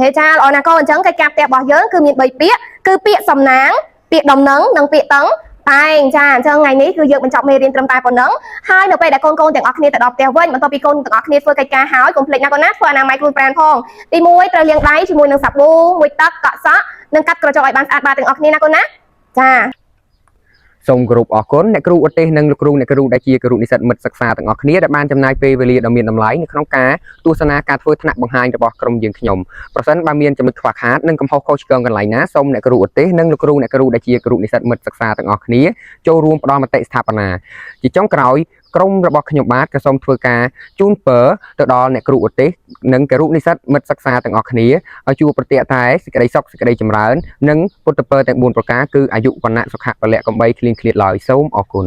ហេចាល្អណាស់កូនអញ្ចឹងកិច្ចការផ្ទះរបស់យើងគឺមាន3ពាក្យគឺពាក្យសំណាងពាក្យដំណឹងនិងពាក្យតឹងតែងចាអញ្ចឹងថ្ងៃនេះគឺយើងបញ្ចប់មេរៀនត្រឹមតែប៉ុណ្ណឹងហើយនៅពេលដែលកូនទាំងអស់គ្នាទៅដល់ផ្ទះវិញបន្ទាប់ពីកូនទាំងអស់គ្នាធ្វើកិច្ចការហើយកុំភ្លេចណាកូនណាធ្វើអនាម័យខ្លួនប្រាណផងទី1ត្រូវលាងដៃជាមួយនឹងសាប៊ូមួយទឹកកក់សក់និងកាត់ក្រចកឲ្យបានស្អាតបាតទាំងអស់គ្នាណាកូនណាចា សូមគោរពអរគុណអ្នកគ្រូឧទ្ទេសនិងលោកគ្រូអ្នកគ្រូដែលជាគរុនិស្សិតមិត្តសិក្សាទាំងអស់គ្នាដែលបានចំណាយពេលវេលាដ៏មានតម្លៃនៅក្នុងការទស្សនាការធ្វើថ្នាក់បង្ហាញរបស់ក្រុមយើងខ្ញុំប្រសិនបើមានចំណុចខ្វះខាតនិងកំហុសខុសឆ្គងកន្លែងណាសូមអ្នកគ្រូឧទ្ទេសនិងលោកគ្រូអ្នកគ្រូដែលជាគរុនិស្សិតមិត្តសិក្សាទាំងអស់គ្នាចូលរួមផ្ដល់មតិស្ថាបនាជាចុងក្រោយក្រុមរបស់ខ្ញុំបាទក៏សូមធ្វើការជូនពរទៅដល់អ្នកគ្រូឧទ្ទេសនិងគរុនិស្សិតមិត្តសិក្សាទាំងអស់គ្នាឲ្យជួបប្រទះតែសេចក្តីសុខសេចក្តីចម្រើននិងពុទ្ធពរទាំង4ប្រការគឺអាយុវណ្ណៈសុខៈពលៈកំបីគ្លៀងគ្លាតឡើយសូមអរគុណ